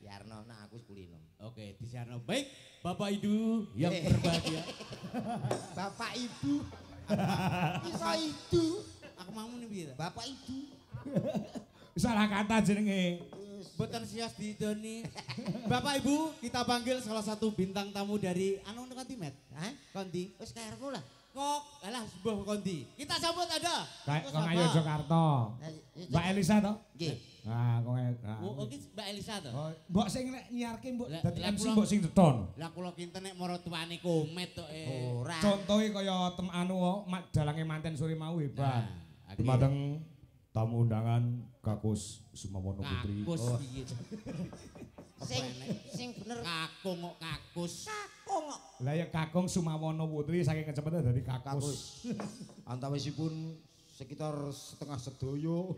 Yarno, nah aku kulino. Oke, di Siarno. Baik, Bapak Ibu yang berbahagia. Bapak Ibu. Iso itu. Aku mau nih piye ta? Bapak Ibu. Salah kata jenenge. Boten sias didoni. Bapak Ibu, kita panggil salah satu bintang tamu dari anu Kondi Met. Kondi. Wis karepmu lah. Kok alah sebuah Kondi. Kita sambut ada. Kang Ayo Jakarta. Mbak Elisa to? Nggih. Kang Ayo. Oh, iki Mbak Elisa to. Mbok sing nek nyiarke mbok Lah, dadi lah, MC kula- mbok sing teton. Lah kula kinten nek maratuwane komet tok Ora. Contohe kaya anu dalange manten sore mau hebat. Nah, Dumateng tamu undangan Kakus Sumamono Putri. Kakus piye? Sing bener Kakung kok kakus. kakung kok. Lah ya Kakung Sumamono Putri saking kecepatan dari Kakus. Antawisipun sekitar setengah sedoyo.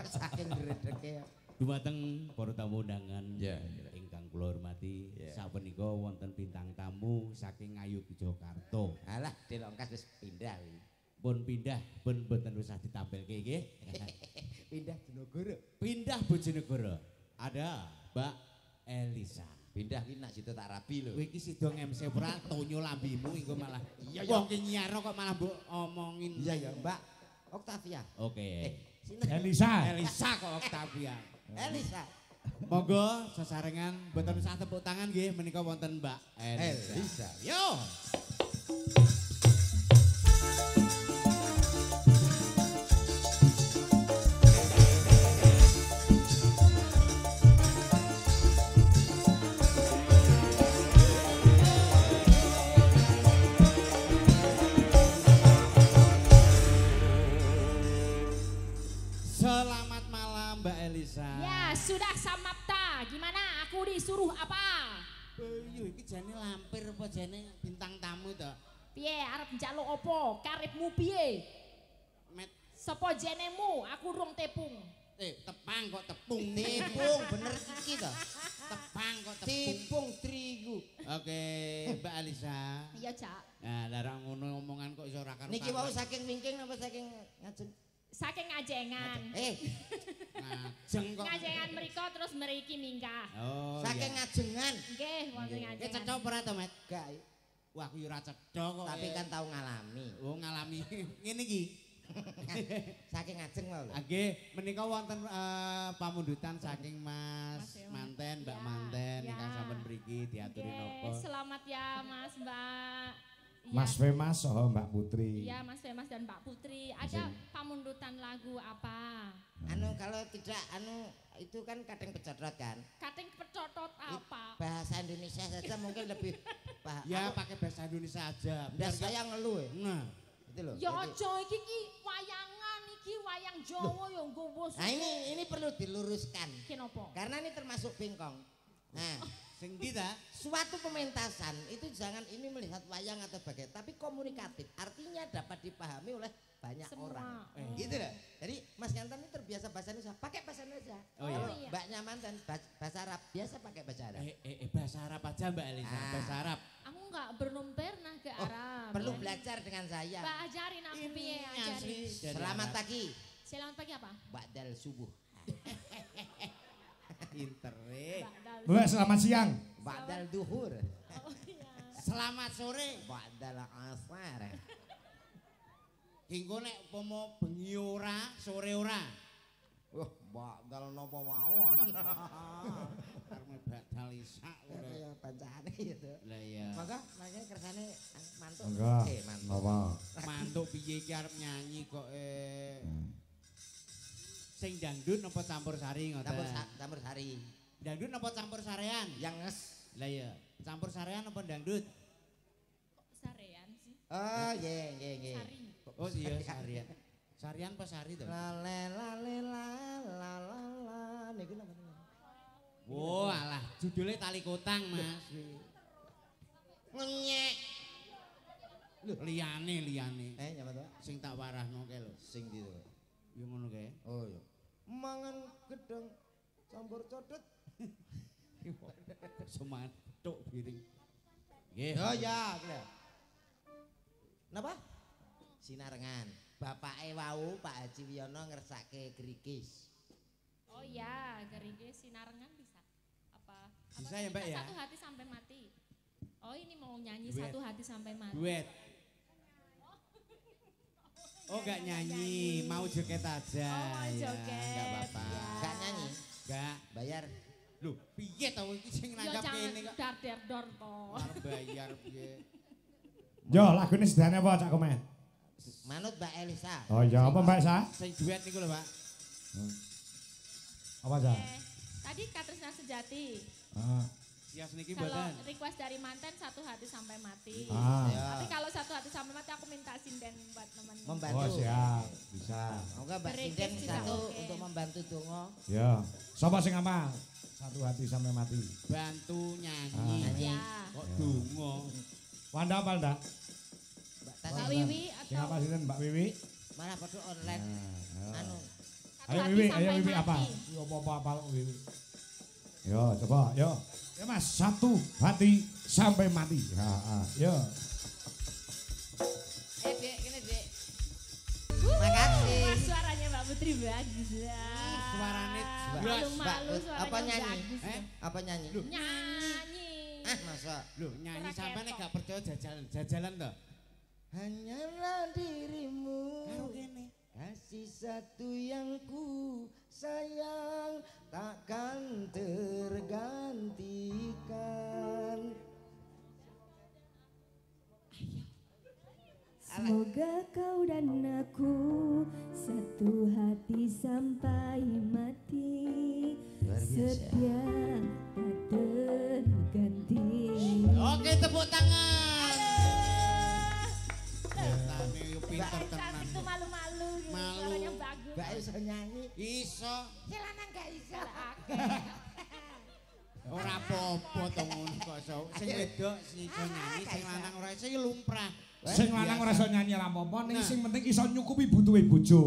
Saking gredeke. Dumateng para tamu undangan Ya. ingkang kula hormati, sapunika wonten bintang tamu saking Ngayogyakarta. Alah delongkas wis pindah kuwi. Pun pindah, pun boten usah ditampilke nggih. Pindah Jonegoro. Pindah Bojonegoro. Ada Mbak Elisa. Pindah ki nak situ tak rabi lho. Kowe iki sida ngemse ora tonyo lambimu engko malah. Wong ki nyiarno kok malah mbok omongin. Iya ya, Mbak Octavia. Oke. Sinten? Elisa. Elisa kok Octavia. Elisa. Monggo sesarengan mboten usah tepuk tangan nggih menika wonten Mbak Elisa. Yo. Selamat malam Mbak Elisa. Ya, sudah samapta. Gimana? Aku disuruh apa? Yo iki jane lampir apa jane bintang tamu to? Piye arep njaluk apa? Karepmu piye? Met Sapa jenemu? Aku rung tepung. tepang kok tepung Tepung bener iki to. tepang kok tepung. Tepung terigu. Oke, Mbak Elisa. Iya, Cak. Nah, larang ngono omongan kok iso ora karo. Niki wau saking wingking apa saking ngajeng? Saking ngajengan. ngajeng kok. Ngajengan mriko terus mriki minggah. Oh. Saking ngajengan. Nggih, wonten Iki ngajengan. cecok ora to, Met? Gak. Wah, aku ora cedhok kok. Tapi kan tahu ngalami. oh ngalami ngene iki. Saking ngajeng wae lho. Nggih, menika wonten pamundutan saking Mas Mas Ewan. Manten, Mbak Ya, Manten ya. ingkang sampun mriki diaturi Nggih, napa. selamat ya Mas, Mbak. Iya. Mas Femas saha Mbak Putri. Iya, Mas Femas dan Mbak Putri. Ada pamundutan lagu apa? Anu kalau tidak itu kan kadang becodot kan. Kating pecotot apa? Bahasa Indonesia saja mungkin lebih paham. Ya, pakai bahasa Indonesia aja. Udah saya ngeluh ya. Nah, Itu loh. Ya Jadi- aja iki wayangan iki wayang Jawa ya nggowo. Nah ini perlu diluruskan. Kenapa? Karena ini termasuk bengkong. Nah, sing ndi ta? suatu pementasan itu jangan ini melihat wayang atau bagaimana, tapi komunikatif. Artinya dapat dipahami oleh banyak Semua. orang. Oh. Gitu loh. Jadi Mas Gantan ini terbiasa bahasa Indonesia, pakai bahasa Indonesia. Oh, iya. Kalau Mbak Nyaman dan bahasa Arab biasa pakai bahasa Arab. Bahasa Arab aja Mbak Elisa, Ah. bahasa Arab. Aku enggak belum pernah ke Arab. Perlu Ya. belajar dengan saya. Mbak ajarin aku piye asli ajarin. dari Selamat Arab. pagi. Selamat pagi apa? Ba'dal subuh. Pintere. Mbak Mbak selamat siang. Ba'dal duhur. Oh iya. Selamat sore. Ba'dal asar. Engko nek umpama bengi ora, sore ora. Wah, ba'dal napa mawon. Karena bakal isak ora. Ya bacaane gitu. Lah iya. Maka makanya kersane mantuk. Enggak. Mantuk. Napa? Mantuk piye iki arep nyanyi kok sing dangdut napa campur sari ngoten. Campur sari. Dangdut napa campur sarean? Yang nges. Lah iya, campur sarean apa dangdut? Kok sarean sih? Oh, nggih. Sari. Oh iya sarian. Sarian apa sari to? Lale lale la la la la niku napa? Oh alah, judulnya Tali Kotang, Mas. Ngenyek. Liyane. Nyapa to? Sing tak warahno kae lho. Sing gitu. Ya ngono kae. Oh iya. Mangan gedang campur codot. Semantuk piring. Nggih. Oh ya, kira. Napa? Sinarengan. Bapake wau Pak Haji Wiyono ngersake Grikis. Oh iya, gerige sinarengan bisa. Apa? Bisa ya, Mbak, ya? Satu hati sampai mati. Oh ini mau nyanyi Duet. satu hati sampai mati. Duet. Oh gak nyanyi, mau joget aja. Oh, mau Ya, joget, Gak apa-apa. ya. Gak nyanyi, Gak. bayar. Loh, piye tau iki sing Yo nangkap jangan kene kok. dar to. Arep bayar piye. Yo lagune sedane apa Cak Komen? Manut Mbak Elisa. Oh iya apa Mbak Sa? Sing duet niku lho, Pak. Apa Sa? Tadi Katrisna Sejati. Ah. Sias niki Kalau mboten. request dari manten satu hati sampai mati. Ah. Ya. Tapi kalau satu hati sampai mati aku minta sinden buat teman. Membantu. Oh siap, bisa. Moga Mbak Berikut Sinden juga satu oke. untuk membantu dongo. Ya. Sapa sing amal? Satu hati sampai mati. Bantu nyanyi. Nyanyi. Ya. Kok donga. Wanda apa ndak? Mbak Mbak Tati Wiwi Sing atau apa sih Mbak Wiwi? malah pada online. Anu. satu Ayo hati Wiwi, sampai ayo Wiwi apa? mati. Yo apa Wiwi? Yo coba, yo. Ya Mas, satu hati sampai mati. Yo. Dek, kene Dek. Wah, Makasih. suaranya Mbak Putri bagus ya. Suarane jelas. Malu-malu Apa suaranya nyanyi? bagus. Apa nyanyi? Nyanyi. Masa? Loh, nyanyi Ora sampean nek ketok. gak percaya jajalan to. Hanyalah dirimu. Karo kene. Kasih satu yang ku sayang takkan tergantikan. Semoga kau dan aku satu hati sampai mati, setia tak terganti. Oke, tepuk tangan. Pinter tenan. Itu malu-malu gitu, Malu. suaranya bagus. Gak iso nyanyi. Iso. Si lanang gak iso. Ora apa-apa to ngono kok iso. Sing wedok sing iso nyanyi, sing lanang ora iso ya lumrah. Sing lanang ora iso nyanyi ora apa-apa, ning sing penting iso nyukupi butuhe bojo.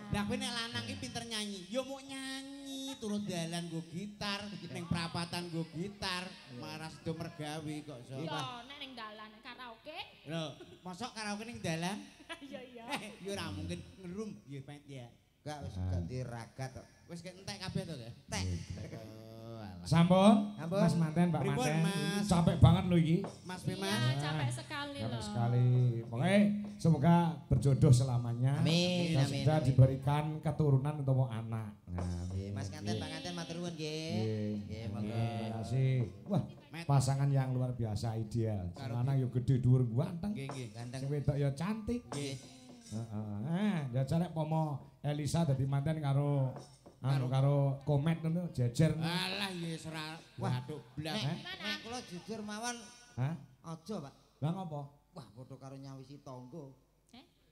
Lah kowe nek lanang iki pinter nyanyi, ya mau nyanyi turun dalan nggo gitar, ning prapatan nggo gitar, maras do mergawe kok iso. Yo, nek ning dalan karaoke. Lho, mosok karaoke ning dalan? Iya iya. Ya ora mungkin ngerum ya Pak ya. Gak wis ganti ragat kok. Wis kek entek kabeh to, Teh. Tek. Sampun, Sampun. Mas Manten, Pak Pripun, Manten. Mas? Capek banget lho iki. Mas Iya, Bima. capek sekali Capek loh. sekali. Pokoknya semoga berjodoh selamanya. Amin, Dan amin, sudah amin. diberikan keturunan untuk anak. Nggih, Mas Kanten, Pak Kanten matur nuwun nggih. Nggih, monggo. Terima kasih. Wah, Met. pasangan yang luar biasa ideal. Sing lanang yo gede dhuwur ganteng. Nggih, nggih. Gandeng. Sing wedok yo cantik. Nggih. Heeh. Jajal nek pomo Elisa dadi manten karo karo Komet ngono jejer. Alah ya ora waduh blas. Nek kula jujur mawon Hah? aja, Pak. Lah ngopo? Wah, padha karo nyawisi tangga.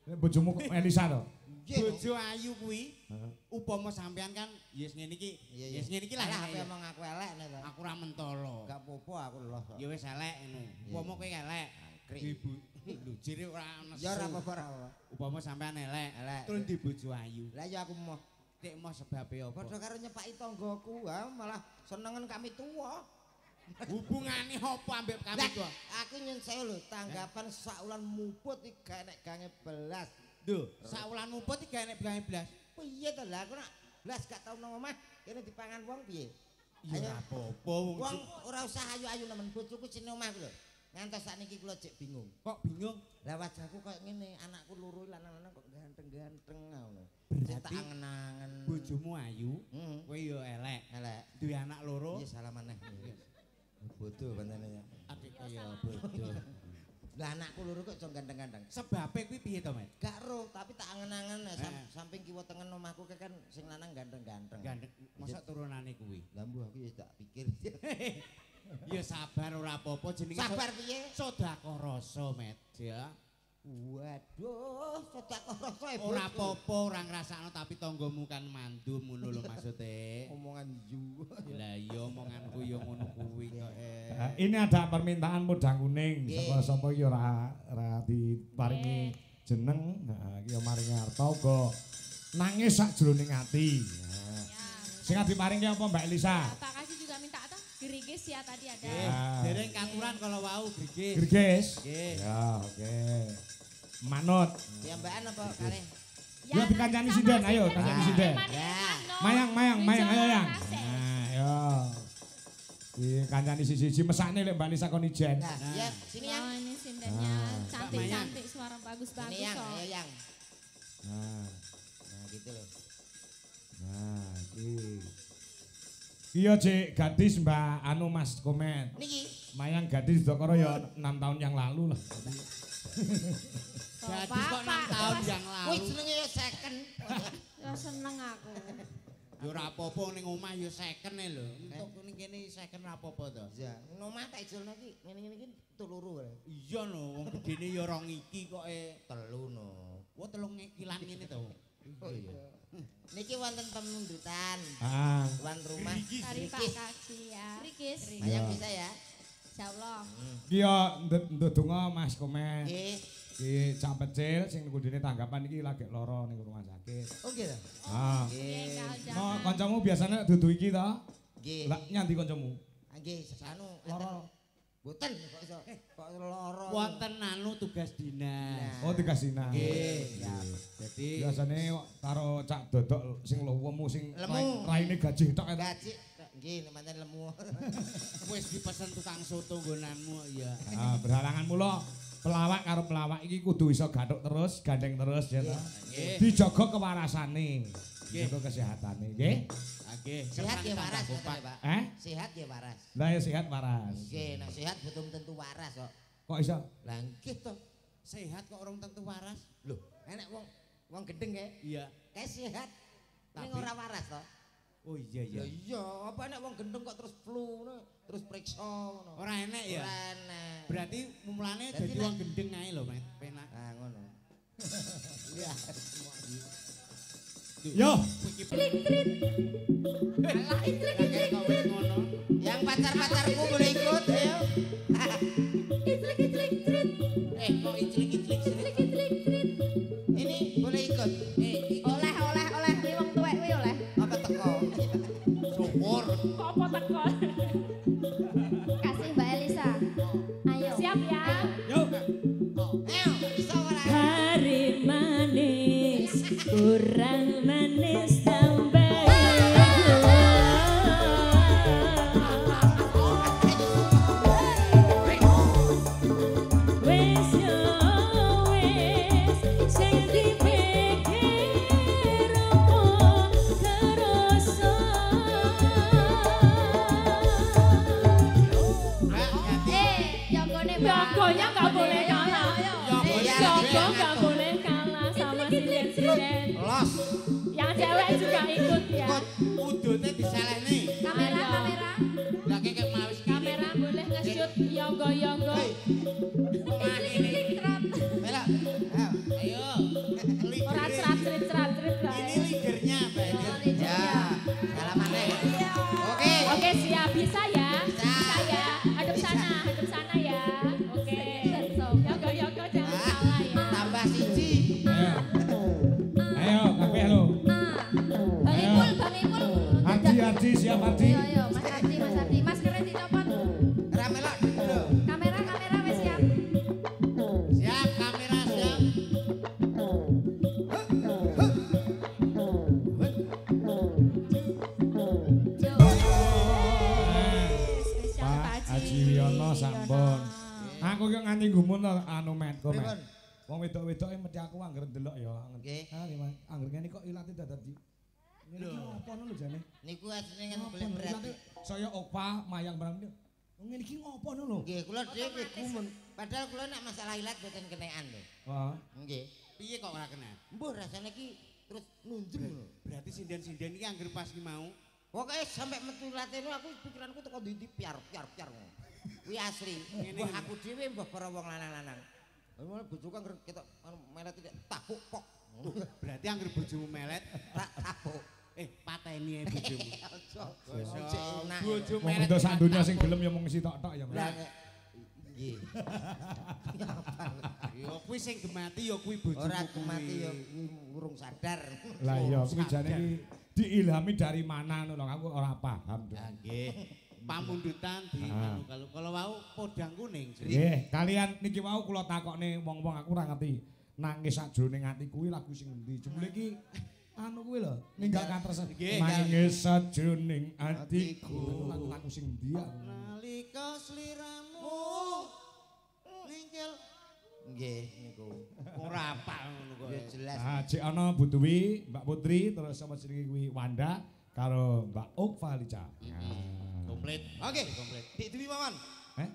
Nek bojomu kok Elisa to? Nggih. Bojo ayu kuwi Heeh. upama sampean kan yes ngene iki. Iya, Yes ngene iki lah. Alah, ya. apa emang aku elek nek to. Aku ora mentolo. Gak apa-apa aku loh. Ya wis elek ngono. Upama kowe elek. Krik. Ibu lho jere ora nesu. Ya ora apa-apa ora apa. Upama sampean elek, Elek. terus di bojo ayu. Lah ya aku mau Tek mau sebabe apa? padha karo nyepaki tanggaku, malah senengen kami tuwa. Hubungane apa ambek kami Lah, tua? aku nyun sewu lho, tanggapan saulan muput iki gak nek gange belas. Lho, saulan muput iki gak enek blas. Piye to lah aku nak belas gak tau nang omah, kene dipangan wong piye? Ya ora apa-apa wong Wong ora usah ayu-ayu nemen bojoku sine omahku lho. Ngantos sakniki kula jek bingung. kok bingung. Lah wajahku koyo ngene, anakku loro lanang-lanang kok ganteng-ganteng ngono. Tak Berarti angen-angen. bojomu ayu, Heeh. kowe yo elek. Elek. Duwe anak loro. Iya salah maneh. Bodoh pancene ya. Adik kaya bodoh. Lah anakku loro kok iso ganteng-ganteng. Sebabe kuwi piye to, Met? Gak ro, tapi tak angen-angen Heeh. samping kiwa tengen omahku kan sing lanang ganteng-ganteng. Gandeng, masa turunane kuwi. Lah mbuh aku ya tak pikir. Ya sabar ora apa-apa jenenge Sabar piye? sedekah rasa, Met. Ya. Waduh, sedekah rasa e. Ora apa-apa, ora ngrasakno tapi tanggamu kan mandum ngono lho maksude. Omongan ju. Lah iya omonganku ya ngono kuwi kok. Ini ada permintaan mudang kuning. Nggih. Sapa iki ora diparingi jeneng, nah iki yo maringi harta uga nangis sak jroning ati. Nah, sing diparingi apa Mbak Elisa? Pak Kasih juga minta atau gerigis ya tadi ada. Nggih, dereng katuran kalau wau grigis. Gerges. Nggih. Ya, oke. Manut. Piyambakan apa kali? Ya dikancani sinden, ayo kancani sinden. Mayang, ayo yang. Nah, yo. Di kancani siji-siji mesakne lek Mbak Lisa kon ijen. Nah, ya sini yang. Oh ini sindennya cantik-cantik, suara Ini bagus-bagus yang, kok. ayo yang. Nah, Nah, gitu loh. nah iki. Iya, Cik, gadis Mbak anu Mas Komet. Niki. Mayang gadis Dokoro ya 6 tahun yang lalu lah. Gadis kok 6 tahun yang Kuwi lalu. jenenge ya second. Ya seneng aku. Ya ora apa-apa ning omah ya second e lho. Entuk ning kene second ora apa-apa to. Ya, nomah tak ijolno iki ngene-ngene iki teluru wae. Iya lho, wong gedene ya 2 iki kok Telu no. Wah 3 kilan ngene to. Oh iya. Niki wonten pemundutan. Ah, Tuan rumah. Dari Pak Rikis. Kasih ya. Rikis. Ayang bisa ya? Insyaallah. iki yo ndedonga Mas Komet. Nggih. Iki cak pecil sing kudune tanggapan iki lagi lara ning rumah sakit. Oh gitu. Ah. Nggih. Mau kancamu biasanya dudu iki to? Nggih. Lah nyanti kancamu? Nggih, anu Lara. boten kok iso. Kok lara. Wonten anu tugas dinas. Oh, digasina. Nggih. Jadi Biasane karo cak dodok sing lemu sing Lemu. raine gajih tok eta. Gaji. Nggih, nek pancen lemu. wis dipesen tukang soto nggonanmu ya. Ah, berhalangan mula pelawak karo pelawak iki kudu iso gathuk terus, gandeng terus ya ta. Dijaga kewarasane. Jaga kesehatane, nggih. Nggih. Sehat ya waras katanya, Pak. Sehat ya waras. Lah ya sehat waras. Nggih, nek sehat betul tentu waras kok. Kok iso? Lah nggih to. Sehat kok orang tentu waras. Loh, enek wong gendeng kae. Iya. Kae sehat. Ning Tapi- ora waras to. Oh iya Ya iya, apa enek wong gendeng kok terus flu ngono, terus periksa ngono. Ora enek ya. Ora enek. Berarti mulane Dadi jadi nek- wong gendeng ae lho, Met. Penak. Ah ngono. Iya. Yo, Yang pacar-pacarku boleh ikut ya. Kok iclik-iclik sih? Ini boleh ikut. Oleh kuwi wong tuwek kuwi oleh. Apa teko? Syukur. Kok apa teko? Kasih Mbak Elisa. Ayo. Siap ya. yo. Ayo, bisa ora? Hari manis, kurang manis tambah. Wes yo wes, sing dipikir opo kerasa. Jogone Jogonya nggak boleh kalah. Jogo nggak boleh kalah sama sinden-sinden. Los. Yang cewek juga ikut ya. Udune disalehne. Kamera. Lah kek mawis Kamera boleh nge-shoot yogo-yogo. Mela. Ayo. Ayo. Ora cerat-cerat lah. Ini leadernya, Mbak. Ya. Salamane. Oke. Oke, siap. Bisa ya? Bisa. ya? Hadap sana ya. Oke. Yogo-yogo jangan salah ya. Tambah siji. Ayo. Ayo, kabeh lho. Bang Ipul. Ardi siap Ardi. Ayo, Mas Ardi. Maskernya dicopot. Ra melok dulu. Kamera wis siap. Siap, kamera siap. Spesial Pak Pak Haji Wiono sampun. Aku ki nganti gumun anu metko met. Pripun? Wong wedok-wedoke mesti aku angger delok ya. Nggih. Ah, Mas, angger ngene kok ilate dadi. Ngene iki ngopo lho jane? Niku asline kan Ngopo boleh lho, berat. ilate saya opa mayang barang. Ngene iki ngopo lho? Nggih, kula dhewe gumun. Padahal kula nek masalah ilat boten kenekan lho. Wah. Nggih. Piye kok ora kena? Mbuh rasane iki terus nunjuk lho. Berarti sinden-sinden iki angger pas ki mau. Pokoke sampai metu latene aku pikiranku teko ndi piar ngono. Kuwi asli. Wah aku dhewe mbah para wong lanang-lanang. Mulai bojoku angger ketok melet tidak tapuk pok. Berarti angger bojomu melet, Tak tapuk. pateni ae bojomu. Ojo. Enak. Bojo Wong melet. wedok sak donya sing gelem ya mung sitok-tok ya, Mas. Lah nggih. Ya kuwi sing gemati ya kuwi bojomu. Ora kuwi. kemati ya kuwi urung sadar. Lah iya kuwi jane iki diilhami dari mana ngono lho aku ora paham. Ya nggih. Pamundutan di anu kalau wau podang kuning. Nggih, kalian niki wau kula takokne wong-wong aku ora ngerti nangis sakjroning ati kuwi lagu sing endi. Jebule iki anu kuwi lho, ninggal katres. Nggih. Nangis sakjroning atiku. Lagu sing endi aku. Nalika sliramu ninggal Nggih niku. ora apa ngono kok. Ya jelas. Ah, cek ana Bu Dwi, Mbak Putri, terus sama jenenge kuwi Wanda karo Mbak Ukfa Lica. Komplit. Oke. Komplit. Dik Dwi mawon. Eh?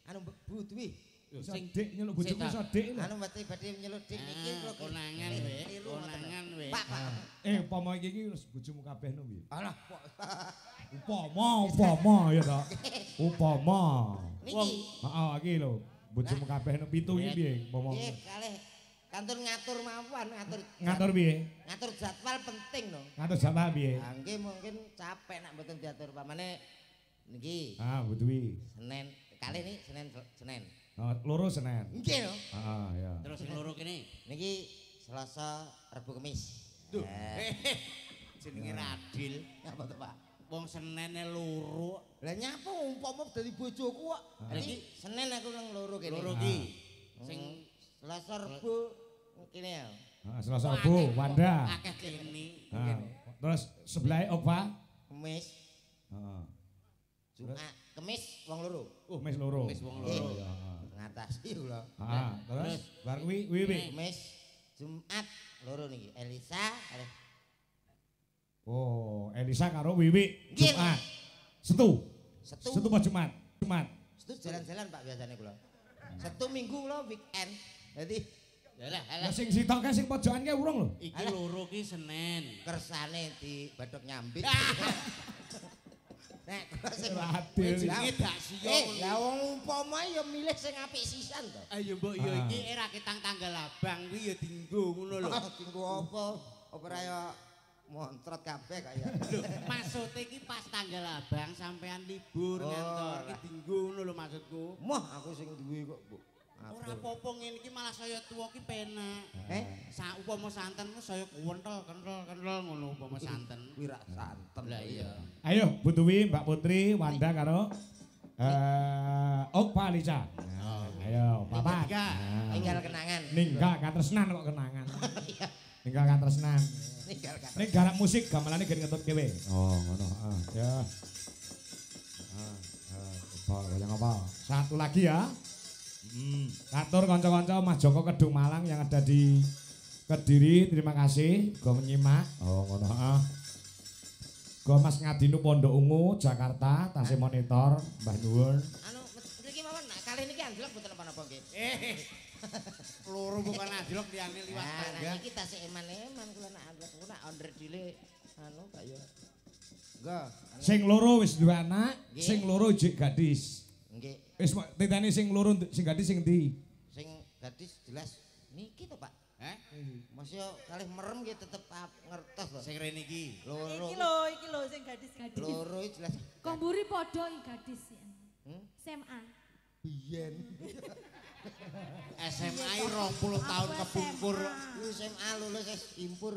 Anu Bu Dwi. Iso dik nyeluk bojoku iso dik lho. Anu badhe nyeluk dik niki kula Konangan we, konangan we. Pak. Upama iki wis bojomu kabeh no piye? Alah kok. Upama ya ta. Upama. Niki. Heeh, iki lho. Bojomu kabeh no pitu iki piye? Upama. Nggih, kalih kantor ngatur mawon, Ngatur piye? ngatur jadwal penting no. Ngatur jadwal piye? Ah, nggih mungkin capek nak mboten diatur pamane niki Ah, Bu Dwi. Senin kali ini Senin. Oh, loro Senin. Nggih no. Heeh, ya. Terus sing loro kene. Niki Selasa, Rabu, Kamis. Duh. Jenenge Radil. Apa to, Pak? Wong Senene loro. Lah nyapa umpama dari bojoku kok. Iki Senin aku nang loro kene. Loro ki. Sing Selasa, Rabu kene ya. Heeh, Selasa Rabu, Wanda. Akeh kene. Nah, terus sebelah Okpa. Kamis. Heeh. Jumat, Kemis wong loro. Kemis loro. Kemis wong loro. Ya. Ngatasi kula. Terus bar kuwi wiwi. Kemis, Jumat loro niki. Elisa kali. Oh, Elisa karo Wiwi Nggih, Jumat. Setu. Setu. Setu apa Jumat? Jumat. Setu jalan-jalan Pak biasanya kula. Setu Minggu kula weekend. Dadi yalah Lah sing sitok sing pojokan ki urung lho. Iki loro ki Senin. kersane di Badok Nyambit. Nek kula sing Adil. Jenenge dak siyo. ya wong umpama ya milih sing apik sisan to. Ayo mbok yo iki era kitang tanggal abang kuwi ya dienggo ngono lho. Dinggo apa? Apa ya montrot kabeh kaya. Lho, maksud iki pas tanggal abang sampean libur ngantor iki dienggo ngono lho maksudku. Moh aku sing duwe kok, Bu. Ora apa-apa ngene iki malah saya tuwa ki penak. Sa upama santen saya kental ngono upama santen. Kuwi rak santen. Lah iya. Ayo Bu Tuwi, Mbak Putri, Wanda karo Okpa Lica. Ayo, papat. Tinggal kenangan. Ninggal katresnan kok kenangan. Ninggal katresnan. Tinggal kan. Ning garap musik gamelane gen ngetut kewe. Oh, ngono. Ya. Apa? Satu lagi ya. Atur kanca-kanca Mas Joko Kedung Malang yang ada di Kediri, terima kasih go menyimak. Oh, ngono. Go Mas Ngadinu Pondok Ungu Jakarta, tasih monitor, Mbah Nuwun. Anu mriki mawon nak kali niki anjlok mboten napa-napa nggih. Loro bukan anjlok liyane liwat tangga. Nah, niki tasih eman-eman kula nak anjlok kula nak onder dile anu kaya. Enggak. Sing loro wis duwe anak, sing loro jek gadis. Nggih. Wis titane sing loro sing gadis sing ndi? Sing gadis jelas niki to, Pak. Masih kalih merem nggih tetep ngertos to. Sing rene iki. Loro. Iki lho sing gadis-gadis. Loro iki jelas. Kok mburi padha iki gadis ya. SMA. Biyen. SMA 20 tahun kepungkur. SMA lulus wis impur.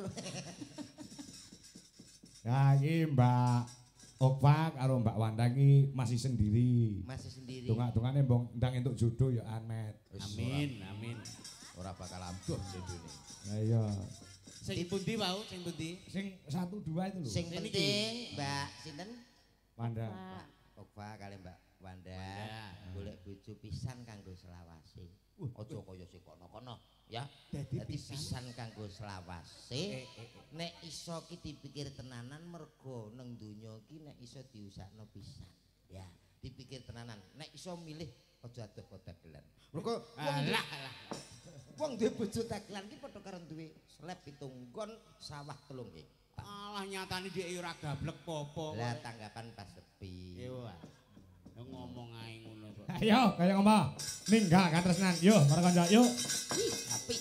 Ya iki Mbak Okpa karo Mbak Wanda iki masih sendiri. Masih sendiri. Dongak-dongane mbong ndang entuk jodoh ya Amet. Amin, amin. Ora bakal ambuh jodone. Lah iya. Sing pundi wau, sing pundi? Sing 1 2 itu lho. Sing penting Mbak sinten? Wanda. Okpa kali Mbak Wanda. Golek bojo pisan kanggo selawase. Aja kaya sing kono-kono ya. Dadi pisan kanggo selawase. Nek iso ki dipikir tenanan mergo nang donya ki nek iso diusahno pisan. Ya, dipikir tenanan. Nek iso milih aja adoh dagelan. Mergo wong duwe bojo dagelan ki padha karo duwe slep 7 nggon sawah 3 nggih. Alah nyatane dhek ora gablek popo. Lah tanggapan pas sepi. Yo. Ngomong ae ngono kok. Ayo kaya ngomong. Ninggal katresnan. Yo, para kanca yuk. Apik.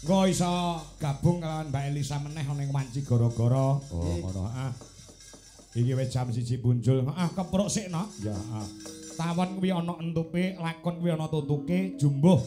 Engko iso gabung kalian Mbak Elisa meneh ning wanci gara-gara. Oh ngono Iki wis jam 1 punjul. Kepruk sik no. Ya Tawon kuwi ana entupe, lakon kuwi ana tutuke, jumbuh